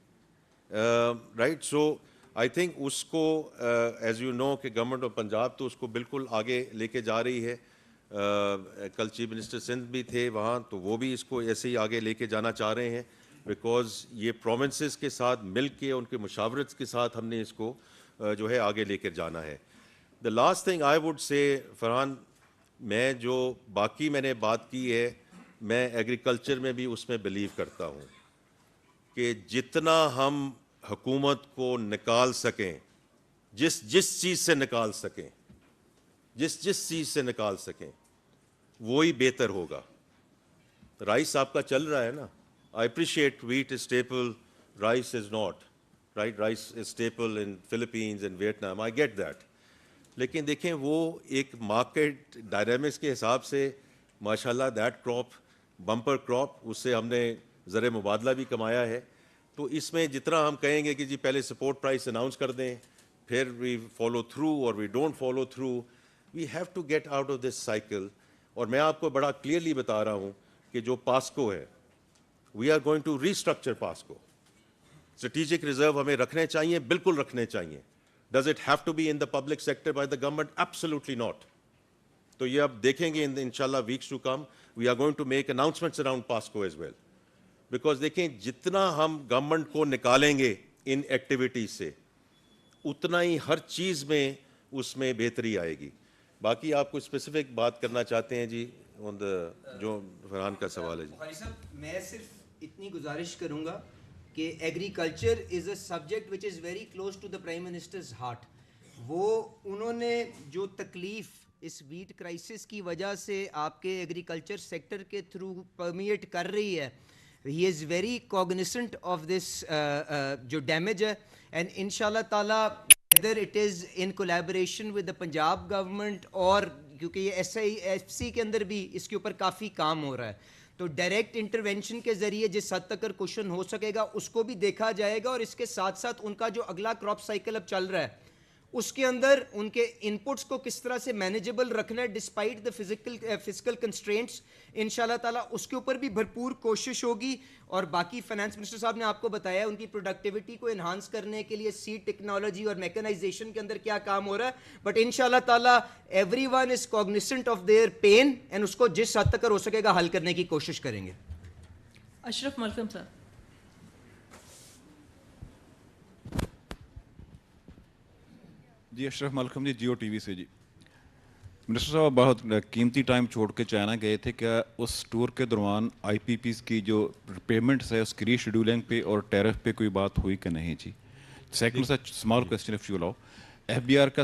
right. So I think اس کو ایز یو نو کہ گورنمنٹ آف پنجاب تو اس کو بالکل آگے لے کے جا رہی ہے. کل چیف منسٹر سندھ بھی تھے وہاں، تو وہ بھی اس کو ایسے ہی آگے لے کے جانا چاہ رہے ہیں، بیکاز یہ پروونسز کے ساتھ مل کے ان کے مشاورت کے ساتھ ہم نے اس کو جو ہے آگے لے کر جانا ہے. دا last thing I would say Farhan, میں جو باقی میں نے بات کی ہے، میں ایگریکلچر میں بھی اس میں بلیو کرتا ہوں کہ جتنا ہم حکومت کو نکال سکیں، جس چیز سے نکال سکیں، جس چیز سے نکال سکیں وہی بہتر ہوگا. رائس آپ کا چل رہا ہے نا، I appreciate wheat is staple, rice is not, right? Rice is staple in Philippines and Vietnam, I get that. لیکن دیکھیں وہ ایک مارکیٹ ڈائنامکس کے حساب سے ماشاءاللہ دیٹ کراپ بمپر کراپ، اس سے ہم نے زر مبادلہ بھی کمایا ہے. تو اس میں جتنا ہم کہیں گے کہ جی پہلے سپورٹ پرائس اناؤنس کر دیں، پھر وی فالو تھرو اور we don't follow through, we have to get out of this cycle. اور میں آپ کو بڑا کلیئرلی بتا رہا ہوں کہ جو پاسکو ہے، we are going to restructure PASSCO. Strategic reserve ہمیں رکھنے چاہیے، بالکل رکھنے چاہیے. Does it have to be in the public sector by the government? Absolutely not. تو یہ اب دیکھیں گے ان شاء اللہ weeks to come, we are going to make announcements around PASSCO as well. Because دیکھیں جتنا ہم گورنمنٹ کو نکالیں گے ان ایکٹیویٹیز سے، اتنا ہی ہر چیز میں اس میں بہتری آئے گی. باقی آپ کو اسپیسیفک بات کرنا چاہتے ہیں جی جو فرحان کا سوال ہے. جی بخاری صاحب، میں صرف اتنی گزارش کروں گا کہ agriculture is a subject which is very close to the prime minister's heart. انہوں نے جو تکلیف اس ویٹ کرائسس کی وجہ سے آپ کے ایگریکلچر سیکٹر کے تھرو پرمیٹ کر رہی ہے، ہی از ویری کوگنیسنٹ آف دس جو ڈیمیج ہے. اینڈ ان شاء اللہ تعالیٰ whether it is in collaboration with the Punjab government اور کیونکہ یہ SIFC کے اندر بھی اس کے اوپر کافی کام ہو رہا ہے، تو ڈائریکٹ انٹرونشن کے ذریعے جس حد تک کوشن ہو سکے گا اس کو بھی دیکھا جائے گا. اور اس کے ساتھ ساتھ ان کا جو اگلا کراپ سائیکل اب چل رہا ہے اس کے اندر ان کے انپٹس کو کس طرح سے مینیجبل رکھنا ہے ڈسپائٹ دا فزیکل کنسٹرینٹس، ان شاء اللہ تعالیٰ اس کے اوپر بھی بھرپور کوشش ہوگی. اور باقی فائنانس منسٹر صاحب نے آپ کو بتایا ان کی پروڈکٹیوٹی کو انہانس کرنے کے لیے سیڈ ٹیکنالوجی اور میکنائزیشن کے اندر کیا کام ہو رہا ہے. بٹ ان شاء اللہ تعالیٰ everyone is cognisant of their pain and اس کو جس حد تک ہو سکے گا حل کرنے کی کوشش کریں گے. اشرف ملکم صاحب. جی اشرف ملکم جی، جیو ٹی وی سے. جی منسٹر صاحب بہت قیمتی ٹائم چھوڑ کے چائنا گئے تھے، کیا اس ٹور کے دوران آئی پی پیز کی جو پیمنٹس ہے اس کی ری شیڈولنگ پہ اور ٹیرف پہ کوئی بات ہوئی کہ نہیں؟ جی سیکنڈ سا small question if you allow, F B R کا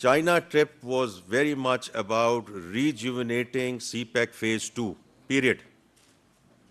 China trip was very much about rejuvenating CPEC phase 2 period.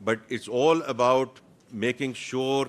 But it's all about making sure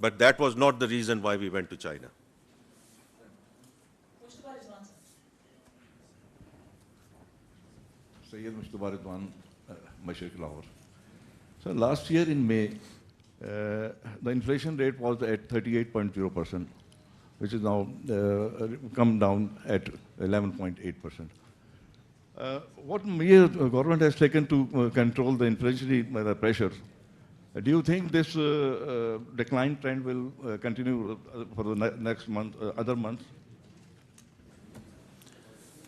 But that was not the reason why we went to China. Sayyid Mushtabar Ridwan, Mashriq Lahore. So last year in May, the inflation rate was at 38.0%, which is now come down at 11.8%. What measures the government has taken to control the inflationary pressures? Do you think this decline trend will continue for the next month, other months?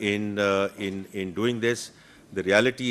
in doing this. The reality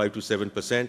5 to 7%.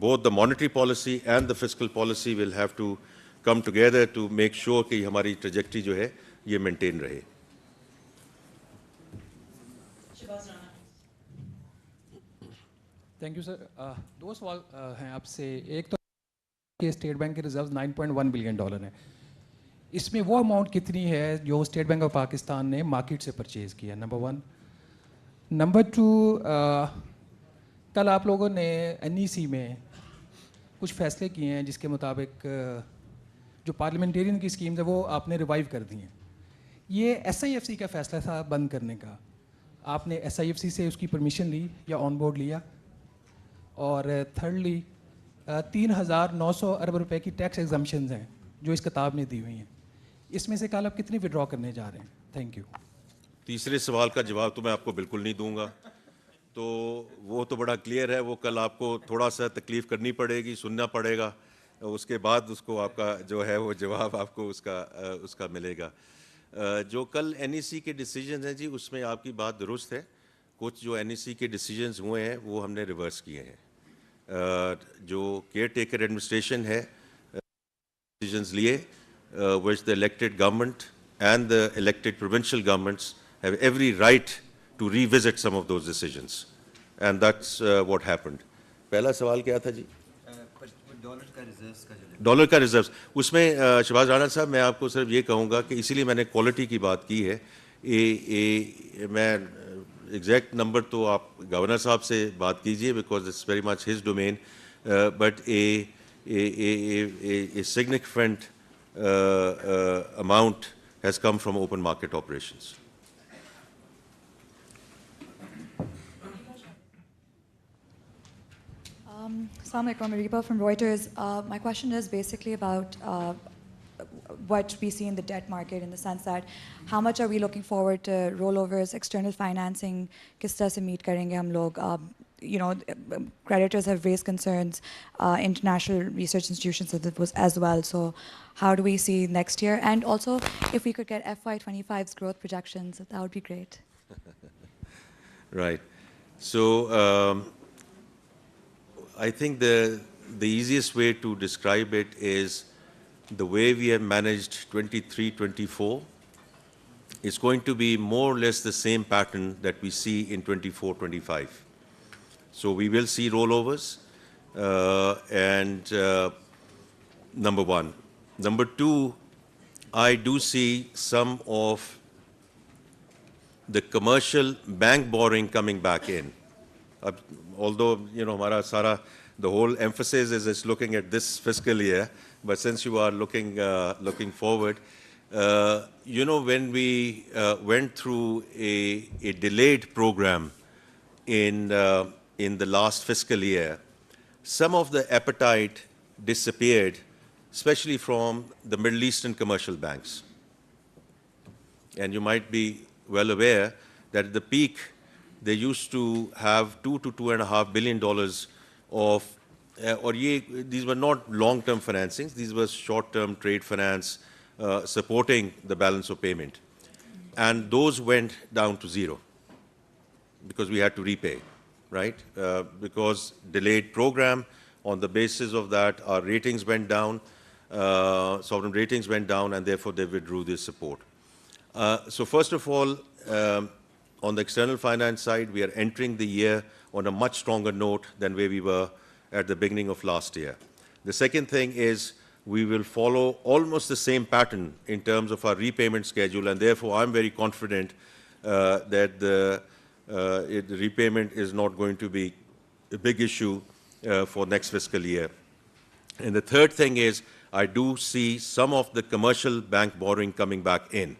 both the monetary policy and the fiscal policy will have to come together to make sure کہ ہماری trajectory جو ہے یہ maintain رہے. Thank you sir. دو سوال ہیں آپ سے. ایک تو کہ اسٹیٹ بینک کے ریزروز $9.1 بلین ہیں. اس میں وہ اماؤنٹ کتنی ہے جو اسٹیٹ بینک آف پاکستان نے مارکیٹ سے پرچیز کیا؟ نمبر 1. نمبر 2, کل آپ لوگوں نے NEC میں کچھ فیصلے کیے ہیں جس کے مطابق جو پارلیمنٹیرین کی اسکیمز ہیں وہ آپ نے ریوائیو کر دی ہیں. یہ SIFC کا فیصلہ تھا بند کرنے کا. آپ نے SIFC سے اس کی پرمیشن لی یا آن بورڈ لیا؟ اور تھرڈلی 3,900 ارب روپے کی ٹیکس ایگزمپشنز ہیں جو اس کتاب میں دی ہوئی ہیں. اس میں سے کل آپ کتنی وڈرا کرنے جا رہے ہیں؟ Thank you. تیسرے سوال کا جواب تو میں آپ کو بالکل نہیں دوں گا. تو وہ تو بڑا کلیئر ہے, وہ کل آپ کو تھوڑا سا تکلیف کرنی پڑے گی, سننا پڑے گا, اس کے بعد اس کو آپ کا جو ہے وہ جواب آپ کو اس کا ملے گا. جو کل NEC کے ڈیسیجنز ہیں جی, اس میں آپ کی بات درست ہے. کچھ جو NEC کے ڈیسیجنز ہوئے ہیں وہ ہم نے ریورس کیے ہیں. جو کیئر ٹیکر ایڈمنسٹریشن ہے, ڈیسیجنز لیے which the elected government and the elected provincial governments have every right to revisit some of those decisions, and that's what happened. پہلا سوال کیا تھا جی؟ ڈالر کا ریزروز. اس میں شہباز رانا صاحب میں آپ کو صرف یہ کہوں گا کہ اسی لیے میں نے کوالٹی کی بات کی ہے. میں ایگزیکٹ نمبر تو آپ گورنر صاحب سے بات کیجئے because it's very much his domain, but a significant amount has come from open market operations. Assalamu alaikum, Ariba from Reuters. My question is basically about what we see in the debt market, in the sense that how much are we looking forward to rollovers, external financing, kis tarah se meet karenge hum log? Creditors have raised concerns, international research institutions as well. So how do we see next year? And also, if we could get FY25's growth projections, that would be great. Right. So I think the easiest way to describe it is the way we have managed 23-24 is going to be more or less the same pattern that we see in 24-25. So we will see rollovers, and number one. Number two, I do see some of the commercial bank borrowing coming back in. Although, the whole emphasis is looking at this fiscal year, but since you are looking forward, when we went through a delayed program in the last fiscal year, some of the appetite disappeared, especially from the Middle Eastern commercial banks. And you might be well aware that at the peak, they used to have $2 to $2.5 billion of, these were not long-term financings, these were short-term trade finance supporting the balance of payment. And those went down to zero because we had to repay, right? Because delayed program, on the basis of that, our ratings went down, sovereign ratings went down, and therefore they withdrew this support. So first of all, on the external finance side, we are entering the year on a much stronger note than where we were at the beginning of last year. The second thing is we will follow almost the same pattern in terms of our repayment schedule, and therefore I'm very confident that the repayment is not going to be a big issue for next fiscal year. And the third thing is I do see some of the commercial bank borrowing coming back in.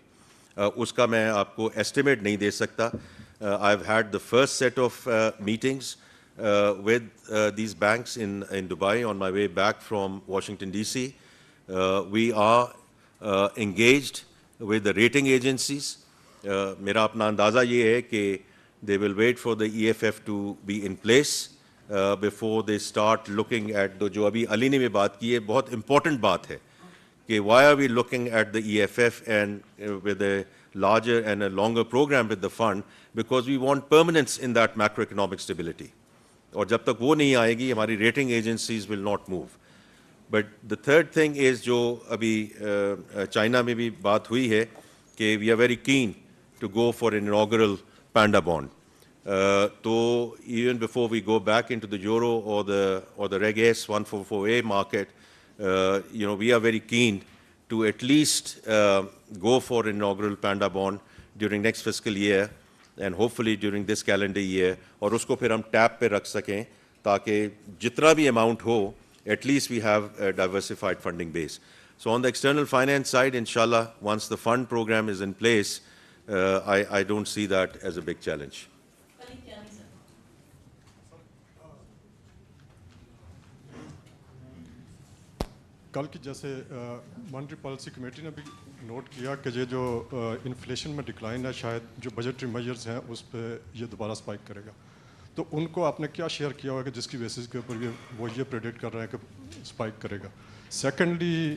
Uska main aapko estimate nahi de sakta. I've had the first set of meetings with these banks in Dubai on my way back from Washington, D.C. We are engaged with the rating agencies. Mera apna andaza ye hai ki they will wait for the EFF to be in place before they start looking at the jo abhi Ali ne mein baat ki hai, bahut important baat hai. Why are we looking at the EFF and with a larger and a longer program with the fund? Because we want permanence in that macroeconomic stability. اور جب تک وہ نہیں آئے گی ہماری rating agencies will not move. But the third thing is جو ابھی چائنا میں بھی بات ہوئی ہے کہ we are very keen to go for an inaugural panda bond. تو even before we go back into the euro or the Reg S 144A market, we are very keen to at least go for an inaugural panda bond during next fiscal year and hopefully during this calendar year, اور اس کو پھر ہم tape پہ رکھ سکیں تاکہ جتنا بھی amount who at least we have a diversified funding base. So on the external finance side, inshallah, once the fund program is in place, I don't see that as a big challenge. کل کی جیسے monetary policy committee نے بھی note کیا کہ یہ جو inflation میں ڈکلائن ہے شاید جو بجٹری میجرز ہیں اس پہ یہ دوبارہ سپائک کرے گا. تو ان کو آپ نے کیا شیئر کیا ہوگا کہ جس کی بیسس کے اوپر وہ یہ پریڈکٹ کر رہے ہیں کہ سپائک کرے گا. سیکنڈلی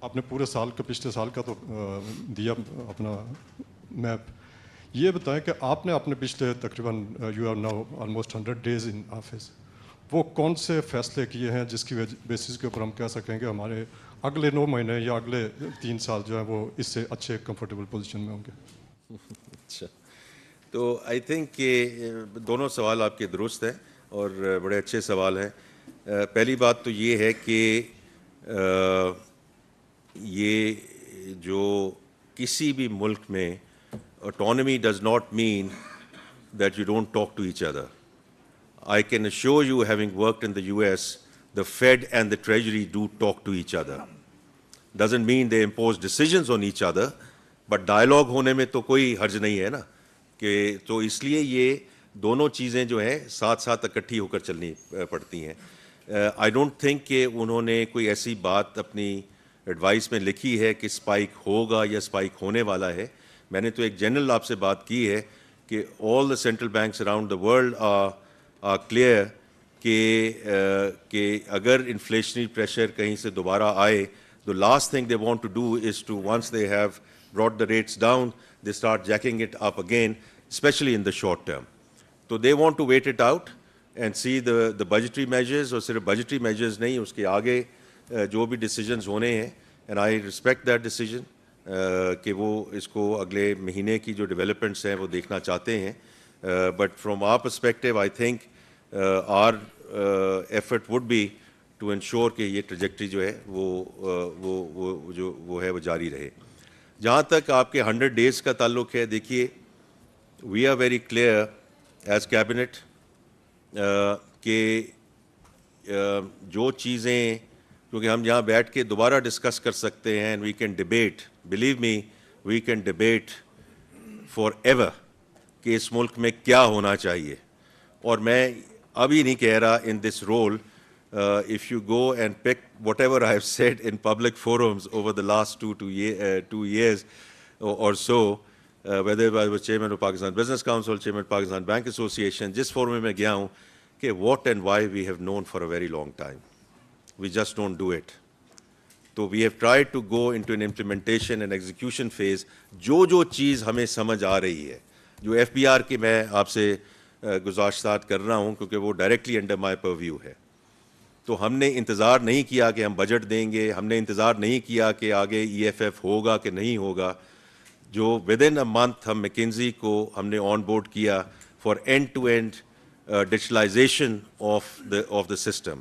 آپ نے پورے سال کا پچھلے سال کا تو دیا اپنا میپ. یہ بتائیں کہ آپ نے اپنے پچھلے تقریباً you are now almost 100 days in office, وہ کون سے فیصلے کیے ہیں جس کی بیسس کے اوپر ہم کہہ سکیں کہ ہمارے اگلے 9 مہینے یا اگلے 3 سال جو ہیں وہ اس سے اچھے کمفرٹیبل پوزیشن میں ہوں گے؟ اچھا, تو آئی تھنک کہ دونوں سوال آپ کے درست ہیں اور بڑے اچھے سوال ہیں. پہلی بات تو یہ ہے کہ یہ جو کسی بھی ملک میں autonomy does not mean that you don't talk to each other. I can assure you, having worked in the US, the Fed and the Treasury do talk to each other. Doesn't mean they impose decisions on each other, but dialogue ہونے میں تو کوئی حرج نہیں ہے نا, کہ تو اس لیے یہ دونوں چیزیں جو ہیں ساتھ ساتھ اکٹھی ہو کر چلنی پڑتی ہیں. I don't think کہ انہوں نے کوئی ایسی بات اپنی ایڈوائس میں لکھی ہے کہ اسپائک ہوگا یا اسپائک ہونے والا ہے. میں نے تو ایک جنرل آپ سے بات کی ہے کہ all the central banks around the world are clear کہ اگر انفلیشنری پریشر کہیں سے دوبارہ آئے, the last thing they want to do is to, once they have brought the rates down, they start jacking it up again, especially in the short term. So they want to wait it out and see the budgetary measures, اور صرف budgetary measures نہیں, اس کے آگے جو بھی decisions ہونے ہیں, and I respect that decision کہ وہ اس کو اگلے مہینے کی جو ڈیولپمنٹس ہیں وہ دیکھنا چاہتے ہیں. But from our perspective, I think our effort would be to ensure کہ یہ trajectory جو ہے وہ ہے وہ جاری رہے. جہاں تک آپ کے 100 days کا تعلق ہے, دیکھیے we are very clear as cabinet کہ جو چیزیں, کیونکہ ہم یہاں بیٹھ کے دوبارہ ڈسکس کر سکتے ہیں, and we can debate, believe me, we can debate forever کہ اس ملک میں کیا ہونا چاہیے. اور میں ابھی نہیں کہہ رہا in this role, if you go and pick whatever I have said in public forums over the last 2 years or so, whether I was chairman of Pakistan Business Council, chairman of Pakistan Bank Association, جس forum میں گیا ہوں کہ what and why we have known for a very long time. We just don't do it. So we have tried to go into an implementation and execution phase. جو چیز ہمیں سمجھ آ رہی ہے, جو ایف بی آر کی میں آپ سے گزارشات کر رہا ہوں کیونکہ وہ ڈائریکٹلی انڈر مائی پرویو ہے, تو ہم نے انتظار نہیں کیا کہ ہم بجٹ دیں گے, ہم نے انتظار نہیں کیا کہ آگے ای ایف ایف ہوگا کہ نہیں ہوگا. جو ود ان اے منتھ ہم میکنزی کو ہم نے آن بورڈ کیا for end to end digitalization of the system,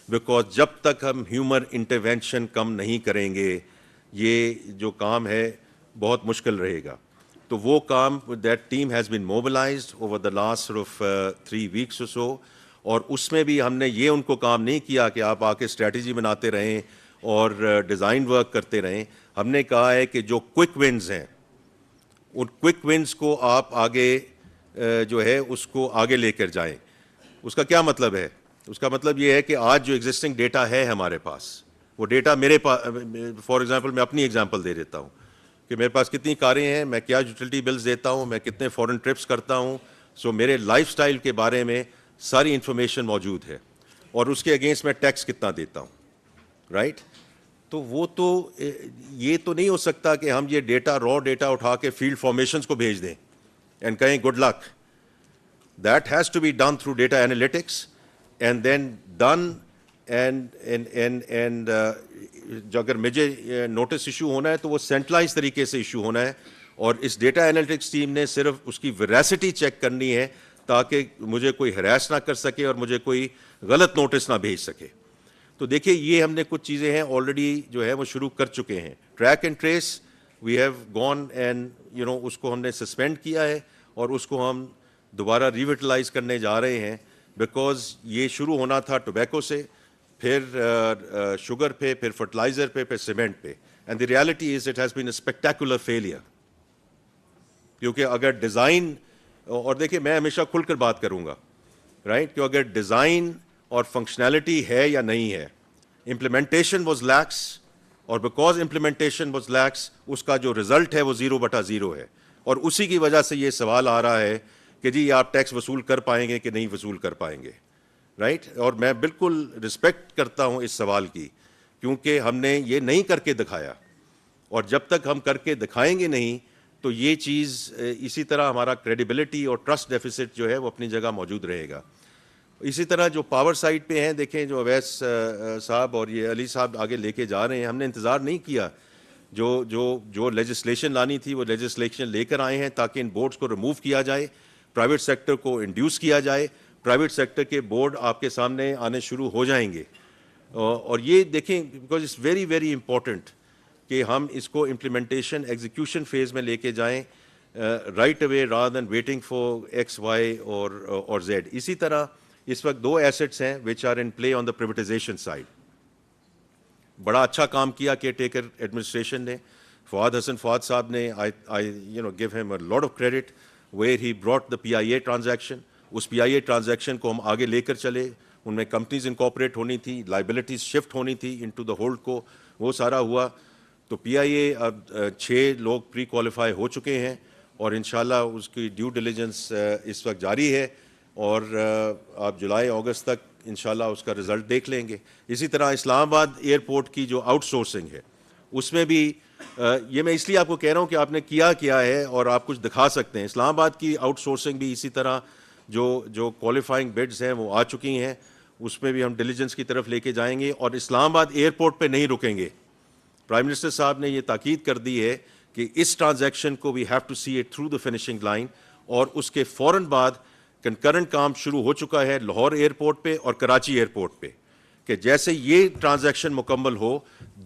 because جب تک ہم ہیومن انٹرونشن کم نہیں کریں گے یہ جو کام ہے بہت مشکل رہے گا. تو وہ کام, that team has been mobilised over the last sort of 3 weeks or so, اور اس میں بھی ہم نے یہ ان کو کام نہیں کیا کہ آپ آ کے اسٹریٹجی بناتے رہیں اور ڈیزائن ورک کرتے رہیں. ہم نے کہا ہے کہ جو کوئک ونز ہیں ان کوئک ونز کو آپ آگے جو ہے اس کو آگے لے کر جائیں. اس کا کیا مطلب ہے؟ اس کا مطلب یہ ہے کہ آج جو ایگزسٹنگ ڈیٹا ہے ہمارے پاس, وہ ڈیٹا میرے پاس, فار ایگزامپل میں اپنی ایگزامپل دے دیتا ہوں کہ میرے پاس کتنی کاریں ہیں, میں کیا یوٹیلٹی بلز دیتا ہوں, میں کتنے فورن ٹرپس کرتا ہوں. سو میرے لائف سٹائل کے بارے میں ساری انفارمیشن موجود ہے, اور اس کے اگینسٹ میں ٹیکس کتنا دیتا ہوں, رائٹ. تو وہ تو یہ تو نہیں ہو سکتا کہ ہم یہ ڈیٹا را ڈیٹا اٹھا کے فیلڈ فارمیشنز کو بھیج دیں اینڈ کہیں good luck. That has to be done through data analytics and then done and جو اگر مجھے نوٹس ایشو ہونا ہے تو وہ سینٹرلائز طریقے سے ایشو ہونا ہے, اور اس ڈیٹا انالیٹکس ٹیم نے صرف اس کی ویراسٹی چیک کرنی ہے تاکہ مجھے کوئی ہراس نہ کر سکے اور مجھے کوئی غلط نوٹس نہ بھیج سکے. تو دیکھیے یہ ہم نے کچھ چیزیں ہیں آلریڈی جو ہے وہ شروع کر چکے ہیں. Track and trace we have gone and اس کو ہم نے سسپینڈ کیا ہے اور اس کو ہم دوبارہ ریویٹلائز کرنے جا رہے ہیں, بیکاز یہ شروع ہونا تھا ٹوبیکو سے, پھر شوگر پہ, پھر فرٹیلائزر پہ, پھر سیمنٹ پہ. And the reality is it has been a spectacular failure. کیونکہ اگر ڈیزائن, اور دیکھیں میں ہمیشہ کھل کر بات کروں گا رائٹ, کہ اگر ڈیزائن اور فنکشنالٹی ہے یا نہیں ہے, امپلیمنٹیشن واز لیکس, اور بیکاز امپلیمنٹیشن واز لیکس اس کا جو رزلٹ ہے وہ 0/0 ہے, اور اسی کی وجہ سے یہ سوال آ رہا ہے کہ جی آپ ٹیکس وصول کر پائیں گے کہ نہیں وصول کر پائیں گے رائٹ. اور میں بالکل رسپیکٹ کرتا ہوں اس سوال کی, کیونکہ ہم نے یہ نہیں کر کے دکھایا, اور جب تک ہم کر کے دکھائیں گے نہیں تو یہ چیز اسی طرح ہمارا کریڈیبلٹی اور ٹرسٹ ڈیفیسٹ جو ہے وہ اپنی جگہ موجود رہے گا. اسی طرح جو پاور سائڈ پہ ہیں, دیکھیں جو اویس صاحب اور یہ علی صاحب آگے لے کے جا رہے ہیں, ہم نے انتظار نہیں کیا. جو لیجسلیشن لانی تھی وہ لیجسلیشن لے کر آئے ہیں تاکہ ان بورڈز کو ریموو کیا جائے, پرائیویٹ سیکٹر کو انڈیوس کیا جائے, پرائیویٹ سیکٹر کے بورڈ آپ کے سامنے آنے شروع ہو جائیں گے. اور یہ دیکھیں because it's very very important کہ ہم اس کو امپلیمنٹیشن ایگزیکیوشن فیز میں لے کے جائیں right away rather than waiting for X Y اور زیڈ. اسی طرح اس وقت 2 ایسٹس ہیں which are in play on the privatisation side. بڑا اچھا کام کیا کیئر ٹیکر ایڈمنسٹریشن نے. فواد حسن فواد صاحب نے gave him a lot of credit where he brought the PIA transaction. اس PIA ٹرانزیکشن کو ہم آگے لے کر چلے, ان میں کمپنیز انکارپوریٹ ہونی تھی, لائبلٹیز شفٹ ہونی تھی انٹو دا ہولڈ کو, وہ سارا ہوا. تو PIA اب 6 لوگ پری کوالیفائی ہو چکے ہیں, اور انشاءاللہ اس کی ڈیو ڈیلیجنس اس وقت جاری ہے, اور آپ جولائی اگست تک انشاءاللہ اس کا رزلٹ دیکھ لیں گے. اسی طرح اسلام آباد ایئرپورٹ کی جو آؤٹ سورسنگ ہے اس میں بھی یہ میں اس لیے آپ کو کہہ رہا ہوں کہ آپ نے کیا ہے اور آپ کچھ دکھا سکتے ہیں. اسلام آباد کی آؤٹ سورسنگ بھی اسی طرح جو کوالیفائنگ بڈز ہیں وہ آ چکی ہیں, اس میں بھی ہم ڈیلیجنس کی طرف لے کے جائیں گے, اور اسلام آباد ایئرپورٹ پہ نہیں رکیں گے. پرائم منسٹر صاحب نے یہ تاکید کر دی ہے کہ اس ٹرانزیکشن کو we have to see it through the finishing line, اور اس کے فوراً بعد کنکرنٹ کام شروع ہو چکا ہے لاہور ایئرپورٹ پہ اور کراچی ایئرپورٹ پہ, کہ جیسے یہ ٹرانزیکشن مکمل ہو,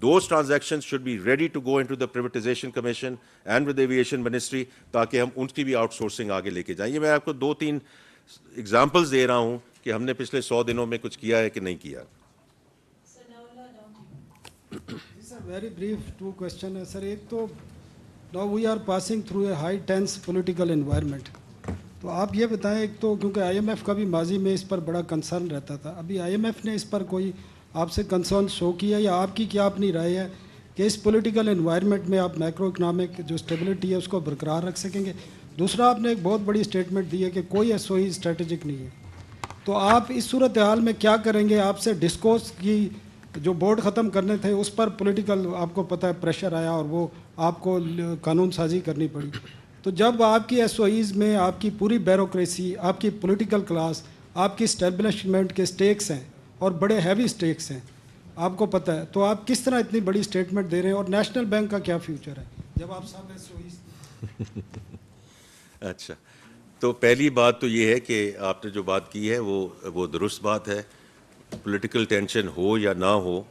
those transaction should be ready to go into the privatisation commission and with aviation ministry, تاکہ ہم ان کی بھی آؤٹ سورسنگ آگے لے کے جائیں. یہ میں آپ کو 2-3 ایگزامپلز دے رہا ہوں کہ ہم نے پچھلے 100 دنوں میں کچھ کیا ہے کہ نہیں کیا. Very brief 2 questions ہے سر. ایک تو now we are passing through a high tense political environment. تو آپ یہ بتائیں, ایک تو کیونکہ IMF کا بھی ماضی میں اس پر بڑا کنسرن رہتا تھا, ابھی IMF نے اس پر کوئی آپ سے کنسرن شو کیا, یا آپ کی کیا اپنی رائے ہے کہ اس پولیٹیکل انوائرمنٹ میں آپ میکرو اکنامک جو اسٹیبلٹی ہے اس کو برقرار رکھ سکیں گے؟ دوسرا, آپ نے ایک بہت بڑی اسٹیٹمنٹ دی ہے کہ کوئی SOE اسٹریٹجک نہیں ہے, تو آپ اس صورتحال میں کیا کریں گے؟ آپ سے ڈسکورس کی جو بورڈ ختم کرنے تھے اس پر پولیٹیکل آپ کو پتہ ہے پریشر آیا اور وہ آپ کو قانون سازی کرنی پڑی. تو جب آپ کی SOEs میں آپ کی پوری بیوروکریسی, آپ کی پولیٹیکل کلاس, آپ کی اسٹیبلشمنٹ کے سٹیکس ہیں اور بڑے ہیوی سٹیکس ہیں, آپ کو پتہ ہے, تو آپ کس طرح اتنی بڑی اسٹیٹمنٹ دے رہے ہیں, اور نیشنل بینک کا کیا فیوچر ہے جب آپ سب SOEs؟ اچھا, تو پہلی بات تو یہ ہے کہ آپ نے جو بات کی ہے وہ درست بات ہے. پولیٹیکل ٹینشن ہو یا نہ ہو,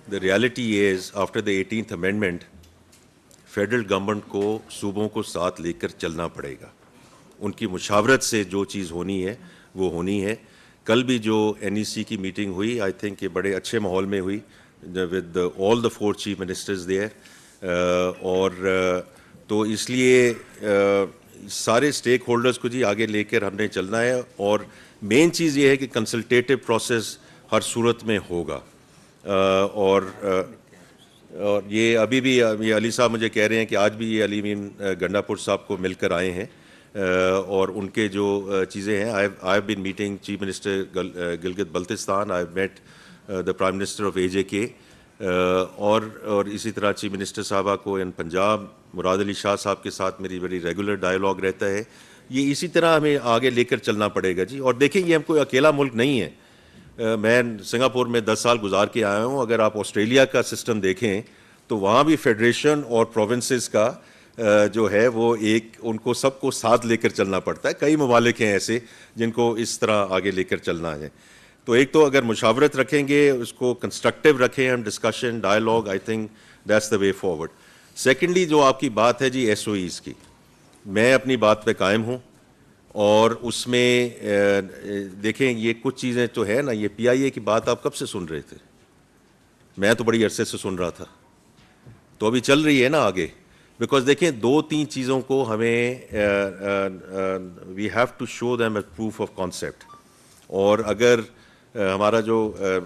the reality is after the 18th amendment federal government کو صوبوں کو ساتھ لے کر چلنا پڑے گا. ان کی مشاورت سے جو چیز ہونی ہے وہ ہونی ہے. کل بھی جو NEC کی میٹنگ ہوئی, آئی تھنک کہ بڑے اچھے ماحول میں ہوئی with all the 4 chief ministers there, اور تو اس لیے سارے اسٹیک ہولڈرز کو جی آگے لے کر ہم نے چلنا ہے, اور مین چیز یہ ہے کہ کنسلٹیٹو پروسیس ہر صورت میں ہوگا. اور یہ ابھی بھی یہ علی صاحب مجھے کہہ رہے ہیں کہ آج بھی یہ علی امین گنڈا پور صاحب کو مل کر آئے ہیں, اور ان کے جو چیزیں ہیں, I have been meeting chief minister Gilgit Baltistan, I have meet the prime minister of AJK, اور اسی طرح چیف منسٹر صاحبہ کو ان پنجاب مراد علی شاہ صاحب کے ساتھ میری بڑی ریگولر ڈائیلاگ رہتا ہے یہ اسی طرح ہمیں آگے لے کر چلنا پڑے گا جی. اور دیکھیں یہ ہم کوئی اکیلا ملک نہیں ہے. میں سنگاپور میں 10 سال گزار کے آیا ہوں. اگر آپ آسٹریلیا کا سسٹم دیکھیں تو وہاں بھی فیڈریشن اور پروونسز کا جو ہے وہ ایک ان کو سب کو ساتھ لے کر چلنا پڑتا ہے. کئی ممالک ہیں ایسے جن کو اس طرح آگے لے کر چلنا ہے. تو ایک تو اگر مشاورت رکھیں گے, اس کو کنسٹرکٹیو رکھیں ہم, discussion dialogue, I think that's the way forward. Secondly جو آپ کی بات ہے جی ایس او ایز کی, میں اپنی بات پہ قائم ہوں. اور اس میں دیکھیں یہ کچھ چیزیں تو ہے نا, یہ پی آئی اے کی بات آپ کب سے سن رہے تھے؟ میں تو بڑی عرصے سے سن رہا تھا. تو ابھی چل رہی ہے نا آگے. بیکاز دیکھیں 2-3 چیزوں کو ہمیں we have to show them a proof of concept. اور اگر ہمارا جو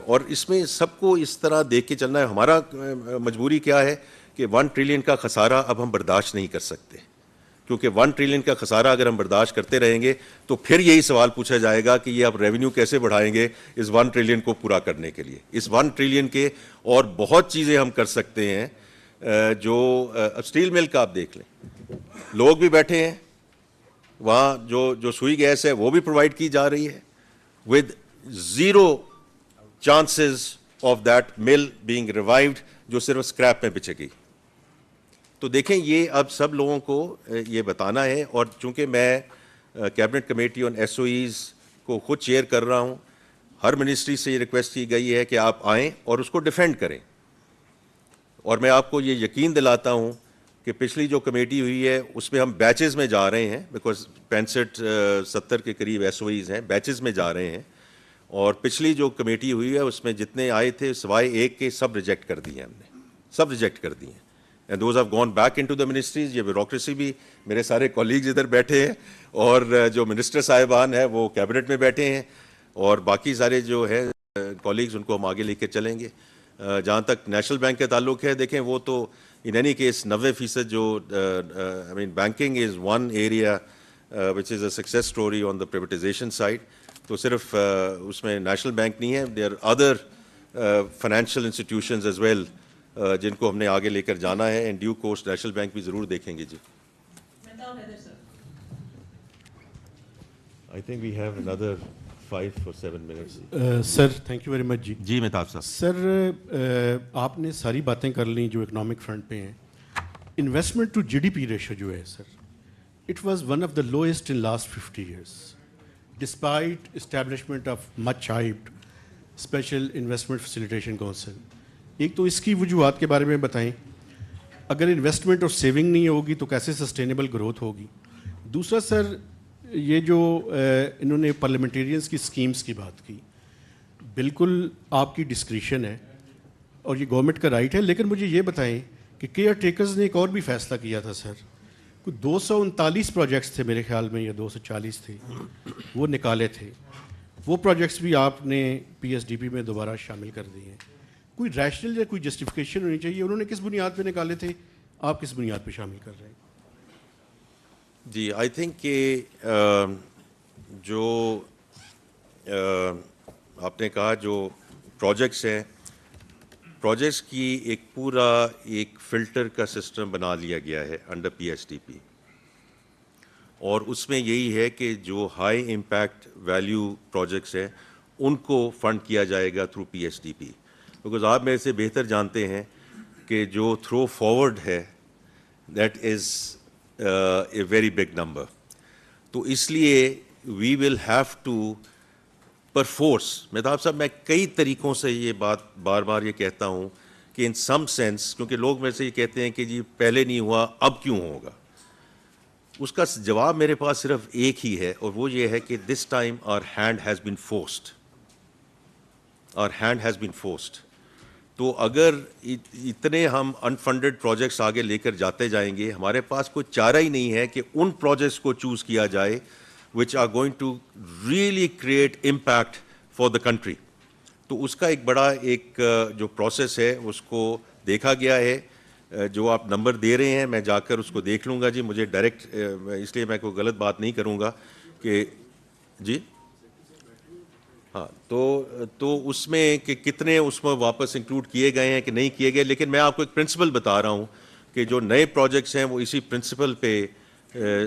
اور اس میں سب کو اس طرح دیکھ کے چلنا ہے. ہمارا مجبوری کیا ہے کہ 1 ٹریلین کا خسارہ اب ہم برداشت نہیں کر سکتے, کیونکہ 1 ٹریلین کا خسارہ اگر ہم برداشت کرتے رہیں گے تو پھر یہی سوال پوچھا جائے گا کہ یہ آپ ریونیو کیسے بڑھائیں گے اس 1 ٹریلین کو پورا کرنے کے لیے. اس 1 ٹریلین کے اور بہت چیزیں ہم کر سکتے ہیں. جو اسٹیل مل کا آپ دیکھ لیں, لوگ بھی بیٹھے ہیں وہاں, جو سوئی گیس ہے وہ بھی پرووائڈ کی جا رہی ہے with 0 chances of that mill being revived, جو صرف اسکریپ میں بچے گئی. تو دیکھیں یہ اب سب لوگوں کو یہ بتانا ہے. اور چونکہ میں cabinet committee on S O as کو خود چیئر کر رہا ہوں, ہر منسٹری سے یہ ریکویسٹ کی گئی ہے کہ آپ آئیں اور اس کو ڈیفینڈ کریں. اور میں آپ کو یہ یقین دلاتا ہوں کہ پچھلی جو کمیٹی ہوئی ہے اس میں ہم بیچز میں جا رہے ہیں, بیکاز 65-70 کے قریب ایس او ایز ہیں, بیچز میں جا رہے ہیں. اور پچھلی جو کمیٹی ہوئی ہے اس میں جتنے آئے تھے سوائے ایک کے سب ریجیکٹ کر دیے ہم نے, سب ریجیکٹ کر دیے. And those have gone back into the ministries. یہ بیوروکریسی بھی, میرے سارے کولیگز ادھر بیٹھے ہیں اور جو منسٹر صاحبان ہیں وہ کیبنٹ میں بیٹھے ہیں, اور باقی سارے جو ہے کولیگز ان کو ہم آگے لے کے چلیں گے. جہاں تک نیشنل بینک کا تعلق ہے, دیکھیں وہ تو ان اینی کیس 90% جو I mean banking is one area which is a success story on the privatisation side. تو صرف اس میں نیشنل بینک نہیں ہے, there other financial institutions as well جن کو ہم نے آگے لے کر جانا ہے. And due course National Bank بھی ضرور دیکھیں گے جی. I think we have another 5 or 7 minutes. Sir thank you very much جی. جی مہتاب صاحب. سر آپ نے ساری باتیں کر لیں جو اکنامک فرنٹ پہ ہیں. Investment to G D P ratio جو ہے sir, it was one of the lowest in last 50 years despite establishment of much hyped special investment facilitation council. ایک تو اس کی وجوہات کے بارے میں بتائیں. اگر انویسٹمنٹ اور سیونگ نہیں ہوگی تو کیسے سسٹینیبل گروتھ ہوگی. دوسرا سر, یہ جو انہوں نے پارلیمنٹیرینس کی اسکیمس کی بات کی, بالکل آپ کی ڈسکریشن ہے اور یہ گورنمنٹ کا رائٹ ہے, لیکن مجھے یہ بتائیں کہ کیئر ٹیکرز نے ایک اور بھی فیصلہ کیا تھا سر. کوئی 239 پروجیکٹس تھے میرے خیال میں, یا 240 تھے, وہ نکالے تھے. وہ پروجیکٹس بھی آپ نے پی ایس ڈی پی میں دوبارہ شامل کر دیے ہیں. کوئی ریشنل یا کوئی جسٹیفیکیشن ہونی چاہیے. انہوں نے کس بنیاد پہ نکالے تھے, آپ کس بنیاد پہ شامل کر رہے ہیں؟ جی آئی تھنک کہ جو آپ نے کہا جو پروجیکٹس ہیں, پروجیکٹس کی ایک پورا ایک فلٹر کا سسٹم بنا لیا گیا ہے انڈر پی ایس ڈی پی. اور اس میں یہی ہے کہ جو ہائی امپیکٹ ویلیو پروجیکٹس ہیں ان کو فنڈ کیا جائے گا through P S D P. Because آپ میرے سے بہتر جانتے ہیں کہ جو تھرو فارورڈ ہے that is a very big number. تو اس لیے we will have to perforce. Mahtab Sahab میں کئی طریقوں سے یہ بات بار بار یہ کہتا ہوں کہ ان سم سینس, کیونکہ لوگ میرے سے یہ کہتے ہیں کہ جی پہلے نہیں ہوا اب کیوں ہوگا. اس کا جواب میرے پاس صرف ایک ہی ہے, اور وہ یہ ہے کہ this time our hand has been forced. Our hand has been forced. تو اگر اتنے ہم انفنڈڈ پروجیکٹس آگے لے کر جاتے جائیں گے, ہمارے پاس کوئی چارہ ہی نہیں ہے کہ ان پروجیکٹس کو چوز کیا جائے which are going to really create impact for the country. تو اس کا ایک بڑا ایک جو پروسیس ہے اس کو دیکھا گیا ہے. جو آپ نمبر دے رہے ہیں میں جا کر اس کو دیکھ لوں گا جی. مجھے ڈائریکٹ, اس لیے میں کوئی غلط بات نہیں کروں گا کہ جی ہاں تو اس میں کہ کتنے اس میں واپس انکلوڈ کیے گئے ہیں کہ نہیں کیے گئے. لیکن میں آپ کو ایک پرنسپل بتا رہا ہوں کہ جو نئے پروجیکٹس ہیں وہ اسی پرنسپل پہ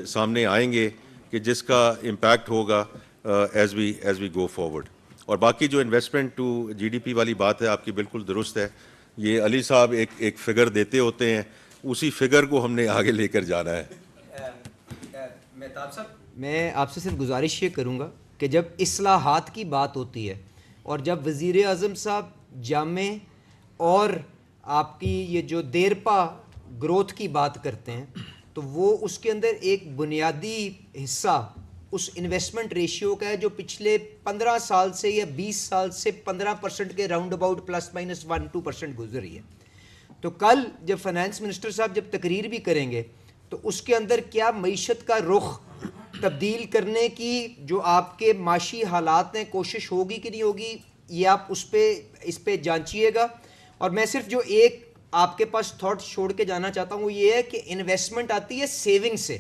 سامنے آئیں گے کہ جس کا امپیکٹ ہوگا ایز وی گو فارورڈ. اور باقی جو investment to G D P والی بات ہے آپ کی بالکل درست ہے. یہ علی صاحب ایک فگر دیتے ہوتے ہیں, اسی فگر کو ہم نے آگے لے کر جانا ہے. مہتاب صاحب, میں آپ سے صرف گزارش یہ کروں گا کہ جب اصلاحات کی بات ہوتی ہے اور جب وزیر اعظم صاحب جامع اور آپ کی یہ جو دیرپا گروتھ کی بات کرتے ہیں تو وہ اس کے اندر ایک بنیادی حصہ اس انویسٹمنٹ ریشیو کا ہے جو پچھلے 15 سال سے یا 20 سال سے 15% کے راؤنڈ اباؤٹ +-1-2% گزری ہے. تو کل جب فائنانس منسٹر صاحب جب تقریر بھی کریں گے تو اس کے اندر کیا معیشت کا رخ تبدیل کرنے کی جو آپ کے معاشی حالات ہیں کوشش ہوگی کہ نہیں ہوگی, یہ آپ اس پہ جانچیے گا. اور میں صرف جو ایک آپ کے پاس تھاٹ چھوڑ کے جانا چاہتا ہوں وہ یہ ہے کہ انویسٹمنٹ آتی ہے سیونگ سے,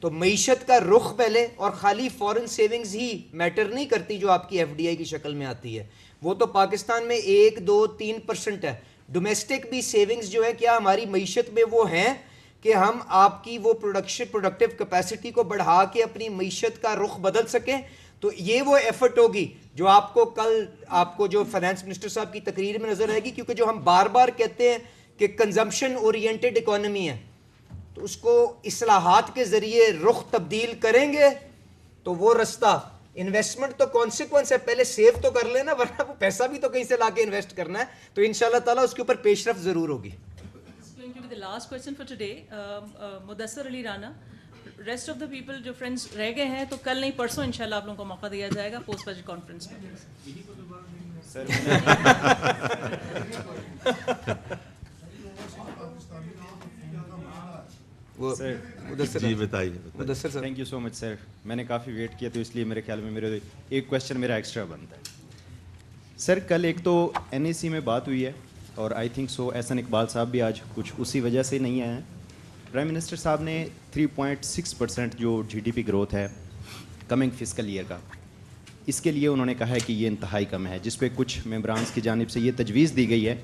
تو معیشت کا رخ پہلے, اور خالی فورن سیونگز ہی میٹر نہیں کرتی جو آپ کی ایف ڈی آئی کی شکل میں آتی ہے, وہ تو پاکستان میں 1-2-3% ہے. ڈومیسٹک بھی سیونگز جو ہے کیا ہماری معیشت میں وہ ہیں کہ ہم آپ کی وہ پروڈکٹیو کیپیسٹی کو بڑھا کے اپنی معیشت کا رخ بدل سکیں. تو یہ وہ ایفرٹ ہوگی جو آپ کو کل آپ کو جو فائنانس منسٹر صاحب کی تقریر میں نظر آئے گی, کیونکہ جو ہم بار بار کہتے ہیں کہ کنزمپشن اورینٹڈ اکانومی ہے, تو اس کو اصلاحات کے ذریعے رخ تبدیل کریں گے تو وہ رستہ انویسٹمنٹ تو کانسیکوینس ہے, پہلے سیو تو کر لینا ورنہ وہ پیسہ بھی تو کہیں سے لا کے انویسٹ کرنا ہے. تو انشاءاللہ تعالیٰ اس کے اوپر پیش رفت ضرور ہوگی. The last question for today, Mudassar Ali Rana. Rest of the people جو فرینڈس رہ گئے ہیں تو کل نہیں پرسوں انشاءاللہ آپ لوگوں کو موقع دیا جائے گا پوسٹ بجٹ کانفرنس میں. جی بتائیے. تھینک یو سو مچ سر. میں نے کافی ویٹ کیا تو اس لیے میرے خیال میں میرے ایک کویشچن میرا ایکسٹرا بنتا ہے. سر کل ایک تو این ای سی میں بات ہوئی ہے اور I think so Ahsan Iqbal صاحب بھی آج کچھ اسی وجہ سے نہیں آئے ہیں. پرائم منسٹر صاحب نے 3.6% جو جی ڈی پی گروتھ ہے کمنگ فسکل ایئر کا, اس کے لیے انہوں نے کہا ہے کہ یہ انتہائی کم ہے, جس پہ کچھ ممبرانس کی جانب سے یہ تجویز دی گئی ہے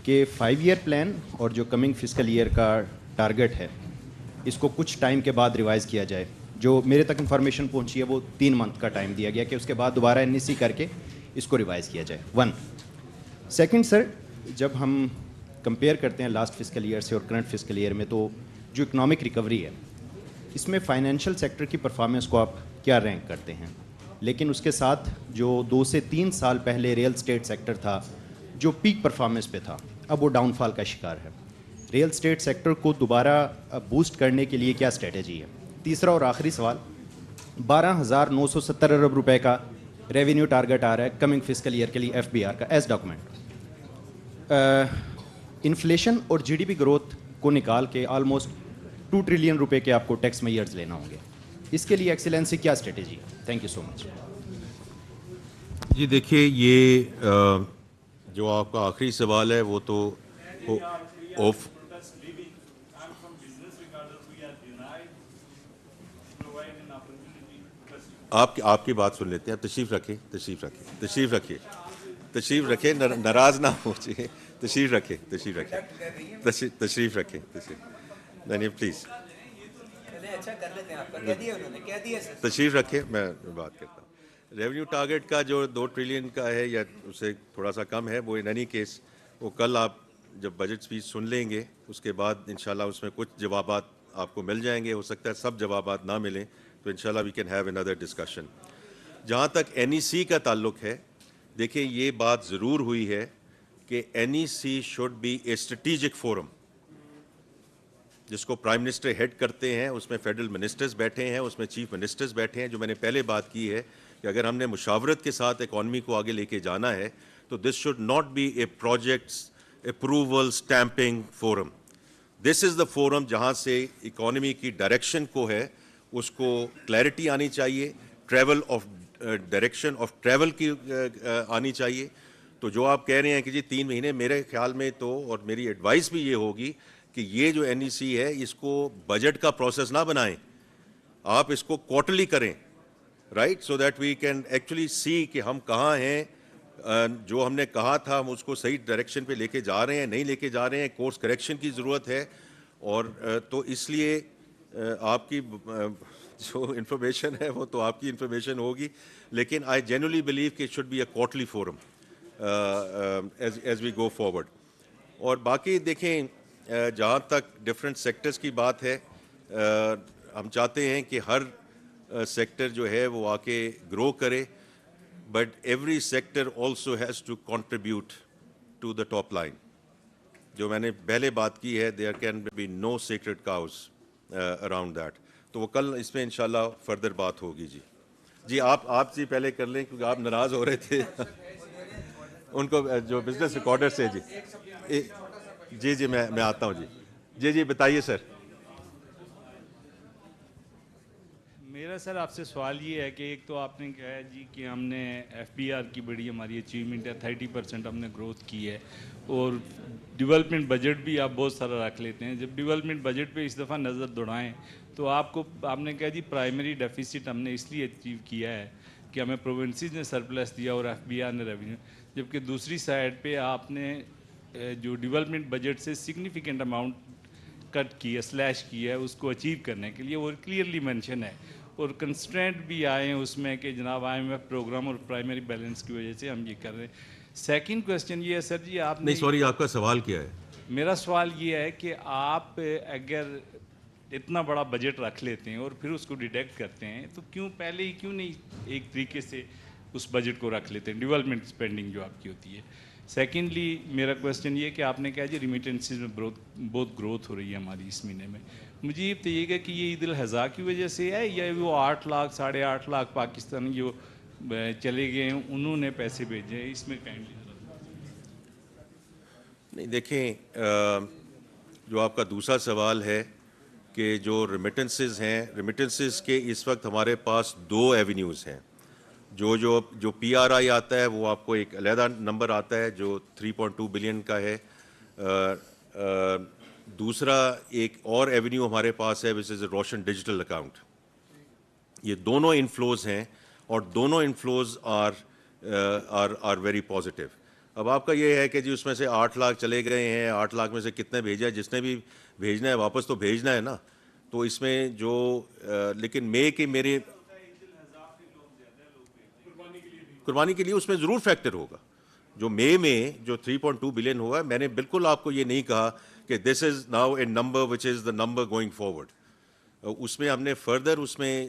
کہ 5 ایئر پلان اور جو کمنگ فسکل ایئر کا ٹارگٹ ہے اس کو کچھ ٹائم کے بعد ریوائز کیا جائے. جو میرے تک انفارمیشن پہنچی ہے وہ 3 منتھ کا ٹائم دیا گیا کہ اس کے بعد دوبارہ این ای سی کر کے اس کو ریوائز کیا جائے. 1 سیکنڈ سر, جب ہم کمپیئر کرتے ہیں لاسٹ فسکل ایئر سے اور کرنٹ فسکل ایئر میں تو جو اکنامک ریکوری ہے اس میں فائنینشیل سیکٹر کی پرفارمنس کو آپ کیا رینک کرتے ہیں؟ لیکن اس کے ساتھ جو 2 سے 3 سال پہلے ریئل اسٹیٹ سیکٹر تھا جو پیک پرفارمنس پہ تھا اب وہ ڈاؤن فال کا شکار ہے. ریئل اسٹیٹ سیکٹر کو دوبارہ بوسٹ کرنے کے لیے کیا اسٹریٹجی ہے؟ تیسرا اور آخری سوال, 12,970 ارب روپے کا ریونیو ٹارگٹ آ رہا ہے کمنگ فسکل ایئر کے لیے ایف بی آر کا ایز ڈاکومنٹ. انفلیشن اور جی ڈی پی گروتھ کو نکال کے آلموسٹ 2 ٹریلین روپے کے آپ کو ٹیکس میئرز لینا ہوں گے, اس کے لیے ایکسیلنسی کیا اسٹریٹجی ہے؟ تھینک یو سو مچ. جی دیکھیے, یہ جو آپ کا آخری سوال ہے وہ تو آپ کی بات سن لیتے ہیں. تشریف رکھیں, ناراض نہ ہو جائے. تشریف رکھیں نہیں پلیز تشریف رکھیں, میں بات کرتا ہوں. ریونیو ٹارگٹ کا جو 2 ٹریلین کا ہے یا اس سے تھوڑا سا کم ہے, وہ ان اینی کیس وہ کل آپ جب بجٹ اسپیچ سن لیں گے اس کے بعد انشاءاللہ اس میں کچھ جوابات آپ کو مل جائیں گے. ہو سکتا ہے سب جوابات نہ ملیں تو انشاءاللہ we can have another discussion. جہاں تک این ای سی کا تعلق ہے, دیکھیں یہ بات ضرور ہوئی ہے کہ N E C should be a strategic forum جس کو پرائم منسٹر ہیڈ کرتے ہیں. اس میں فیڈرل منسٹرز بیٹھے ہیں, اس میں چیف منسٹرز بیٹھے ہیں. جو میں نے پہلے بات کی ہے کہ اگر ہم نے مشاورت کے ساتھ اکانومی کو آگے لے کے جانا ہے تو this should not be a projects approval stamping forum. This is the forum جہاں سے اکانومی کی ڈائریکشن کو ہے اس کو کلیئرٹی آنی چاہیے, travel of direction of travel کی آنی چاہیے. تو جو آپ کہہ رہے ہیں کہ جی 3 مہینے, میرے خیال میں تو اور میری ایڈوائس بھی یہ ہوگی کہ یہ جو این ای سی ہے اس کو بجٹ کا پروسیس نہ بنائیں, آپ اس کو کوارٹرلی کریں, right, so that we can actually see کہ ہم کہاں ہیں, جو ہم نے کہا تھا ہم اس کو صحیح ڈائریکشن پہ لے کے جا رہے ہیں نہیں لے کے جا رہے ہیں, کورس کریکشن کی ضرورت ہے. اور تو اس لیے آپ کی جو انفارمیشن ہے وہ تو آپ کی انفارمیشن ہوگی, لیکن آئی جینولی بلیو کہ it should be a quarterly forum as we go forward. اور باقی دیکھیں جہاں تک ڈفرینٹ سیکٹرز کی بات ہے, ہم چاہتے ہیں کہ ہر سیکٹر جو ہے وہ آ کے گرو کرے, but every sector also has to contribute to the top line. جو میں نے پہلے بات کی ہے, there can be no sacred cows around that. تو وہ کل اس میں انشاءاللہ فردر بات ہوگی. جی آپ جی پہلے کر لیں کیونکہ آپ ناراض ہو رہے تھے ان کو جو بزنس ریکارڈر سے. جی میں آتا ہوں. جی بتائیے سر. میرا سر آپ سے سوال یہ ہے کہ ایک تو آپ نے کہا ہے جی کہ ہم نے ایف بی آر کی بڑی ہماری اچیومنٹ ہے, 30% ہم نے گروتھ کی ہے, اور ڈیولپمنٹ بجٹ بھی آپ بہت سارا رکھ لیتے ہیں. جب ڈیولپمنٹ بجٹ پہ اس دفعہ نظر دوڑائیں تو آپ نے کہا جی پرائمری ڈیفیسٹ ہم نے اس لیے اچیو کیا ہے کہ ہمیں پروونسز نے سرپلس دیا اور ایف بی آر نے ریونیو, جبکہ دوسری سائڈ پہ آپ نے جو ڈیولپمنٹ بجٹ سے سگنیفیکنٹ اماؤنٹ کٹ کی ہے, سلیش کی ہے, اس کو اچیو کرنے کے لیے, اور کلیئرلی مینشن ہے, اور کنسٹرینٹ بھی آئے ہیں اس میں کہ جناب آئی ایم ایف پروگرام اور پرائمری بیلنس کی وجہ سے ہم یہ کر رہے ہیں. سیکنڈ کویسچن یہ ہے سر جی, آپ نے سوری آپ کا سوال کیا ہے؟ میرا سوال یہ ہے کہ آپ اگر اتنا بڑا بجٹ رکھ لیتے ہیں اور پھر اس کو ڈیڈکٹ کرتے ہیں تو پہلے ہی کیوں نہیں ایک طریقے سے اس بجٹ کو رکھ لیتے ہیں, ڈیولپمنٹ اسپینڈنگ جو آپ کی ہوتی ہے. سیکنڈلی میرا کویسچن یہ کہ آپ نے کہا جی ریمیٹنسز میں بہت گروتھ ہو رہی ہے ہماری اس مہینے میں. مجھے یہ بتائیے گا کہ یہ عید الاضحیٰ کی وجہ سے ہے یا وہ 8 لاکھ 8.5 لاکھ پاکستانی جو چلے گئے ہیں انہوں نے پیسے بھیجے ہیں, اس میں کائنڈلی نہیں. دیکھیں جو آپ کا دوسرا سوال ہے کہ جو ریمیٹنسز ہیں, ریمیٹنسز کے اس وقت ہمارے پاس 2 ایونیوز ہیں. جو پی آر آئی آتا ہے وہ آپ کو ایک علیحدہ نمبر آتا ہے جو 3.2 بلین کا ہے. دوسرا ایک اور ایونیو ہمارے پاس ہے وچ از اے روشن ڈیجیٹل اکاؤنٹ. یہ دونوں انفلوز ہیں اور دونوں انفلوز آر ویری پازیٹیو. اب آپ کا یہ ہے کہ جی اس میں سے 8 لاکھ چلے گئے ہیں, 8 لاکھ میں سے کتنے بھیجا ہے, جس نے بھی بھیجنا ہے واپس تو بھیجنا ہے نا. تو اس میں جو لیکن میرے قربانی کے لیے اس میں ضرور فیکٹر ہوگا. جو میں جو 3.2 بلین ہوا, میں نے بالکل آپ کو یہ نہیں کہا کہ this is now a number which is the number going forward. اس میں ہم نے فردر اس میں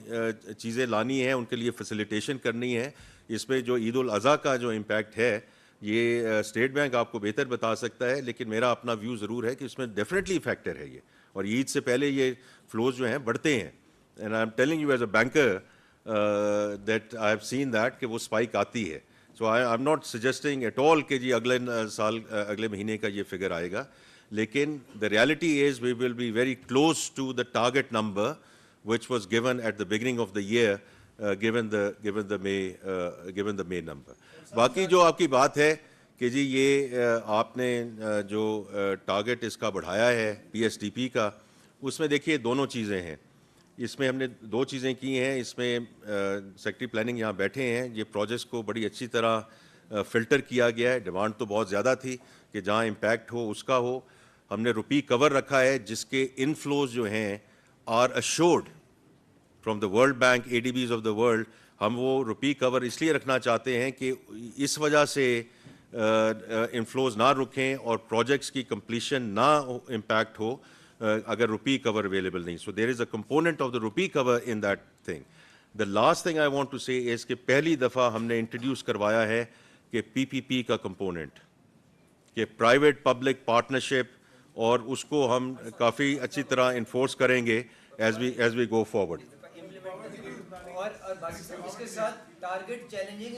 چیزیں لانی ہیں, ان کے لیے فیسیلیٹیشن کرنی ہے. اس میں جو عید الاضحیٰ کا جو امپیکٹ ہے یہ اسٹیٹ بینک آپ کو بہتر بتا سکتا ہے, لیکن میرا اپنا ویو ضرور ہے کہ اس میں ڈیفینیٹلی فیکٹر ہے یہ, اور عید سے پہلے یہ فلوز جو ہیں بڑھتے ہیں. And I'm telling you as a banker that I have seen that کہ وہ اسپائک آتی ہے. So I'm not suggesting at all کہ جی اگلے سال اگلے مہینے کا یہ فگر آئے گا, لیکن the reality is we will be very close to the target number which was given at the beginning of the year given the May number. باقی جو آپ کی بات ہے کہ جی یہ آپ نے جو ٹارگیٹ اس کا بڑھایا ہے پی ایس ڈی پی کا, اس میں دیکھیے دونوں چیزیں ہیں. اس میں ہم نے 2 چیزیں کی ہیں. اس میں سیکٹری پلاننگ یہاں بیٹھے ہیں, یہ پروجیکٹس کو بڑی اچھی طرح فلٹر کیا گیا ہے. ڈیمانڈ تو بہت زیادہ تھی کہ جہاں امپیکٹ ہو اس کا ہو. ہم نے روپی کور رکھا ہے جس کے انفلوز جو ہیں are assured from the World Bank, A D Bs of the world. ہم وہ روپی کور اس لیے رکھنا چاہتے ہیں کہ اس وجہ سے انفلوز نہ رکیں اور پروجیکٹس کی کمپلیشن نہ امپیکٹ ہو اگر روپی کور اویلیبل نہیں. So there is a component of the rupee cover in that thing. The last thing I want to say is کہ پہلی دفعہ ہم نے انٹروڈیوس کروایا ہے کہ پی پی پی کا کمپوننٹ, کہ پرائیویٹ پبلک پارٹنرشپ, اور اس کو ہم کافی اچھی طرح انفورس کریں گے ایز وی گو فارورڈ. اور باقی اس کے ساتھ ٹارگیٹ چیلنجنگ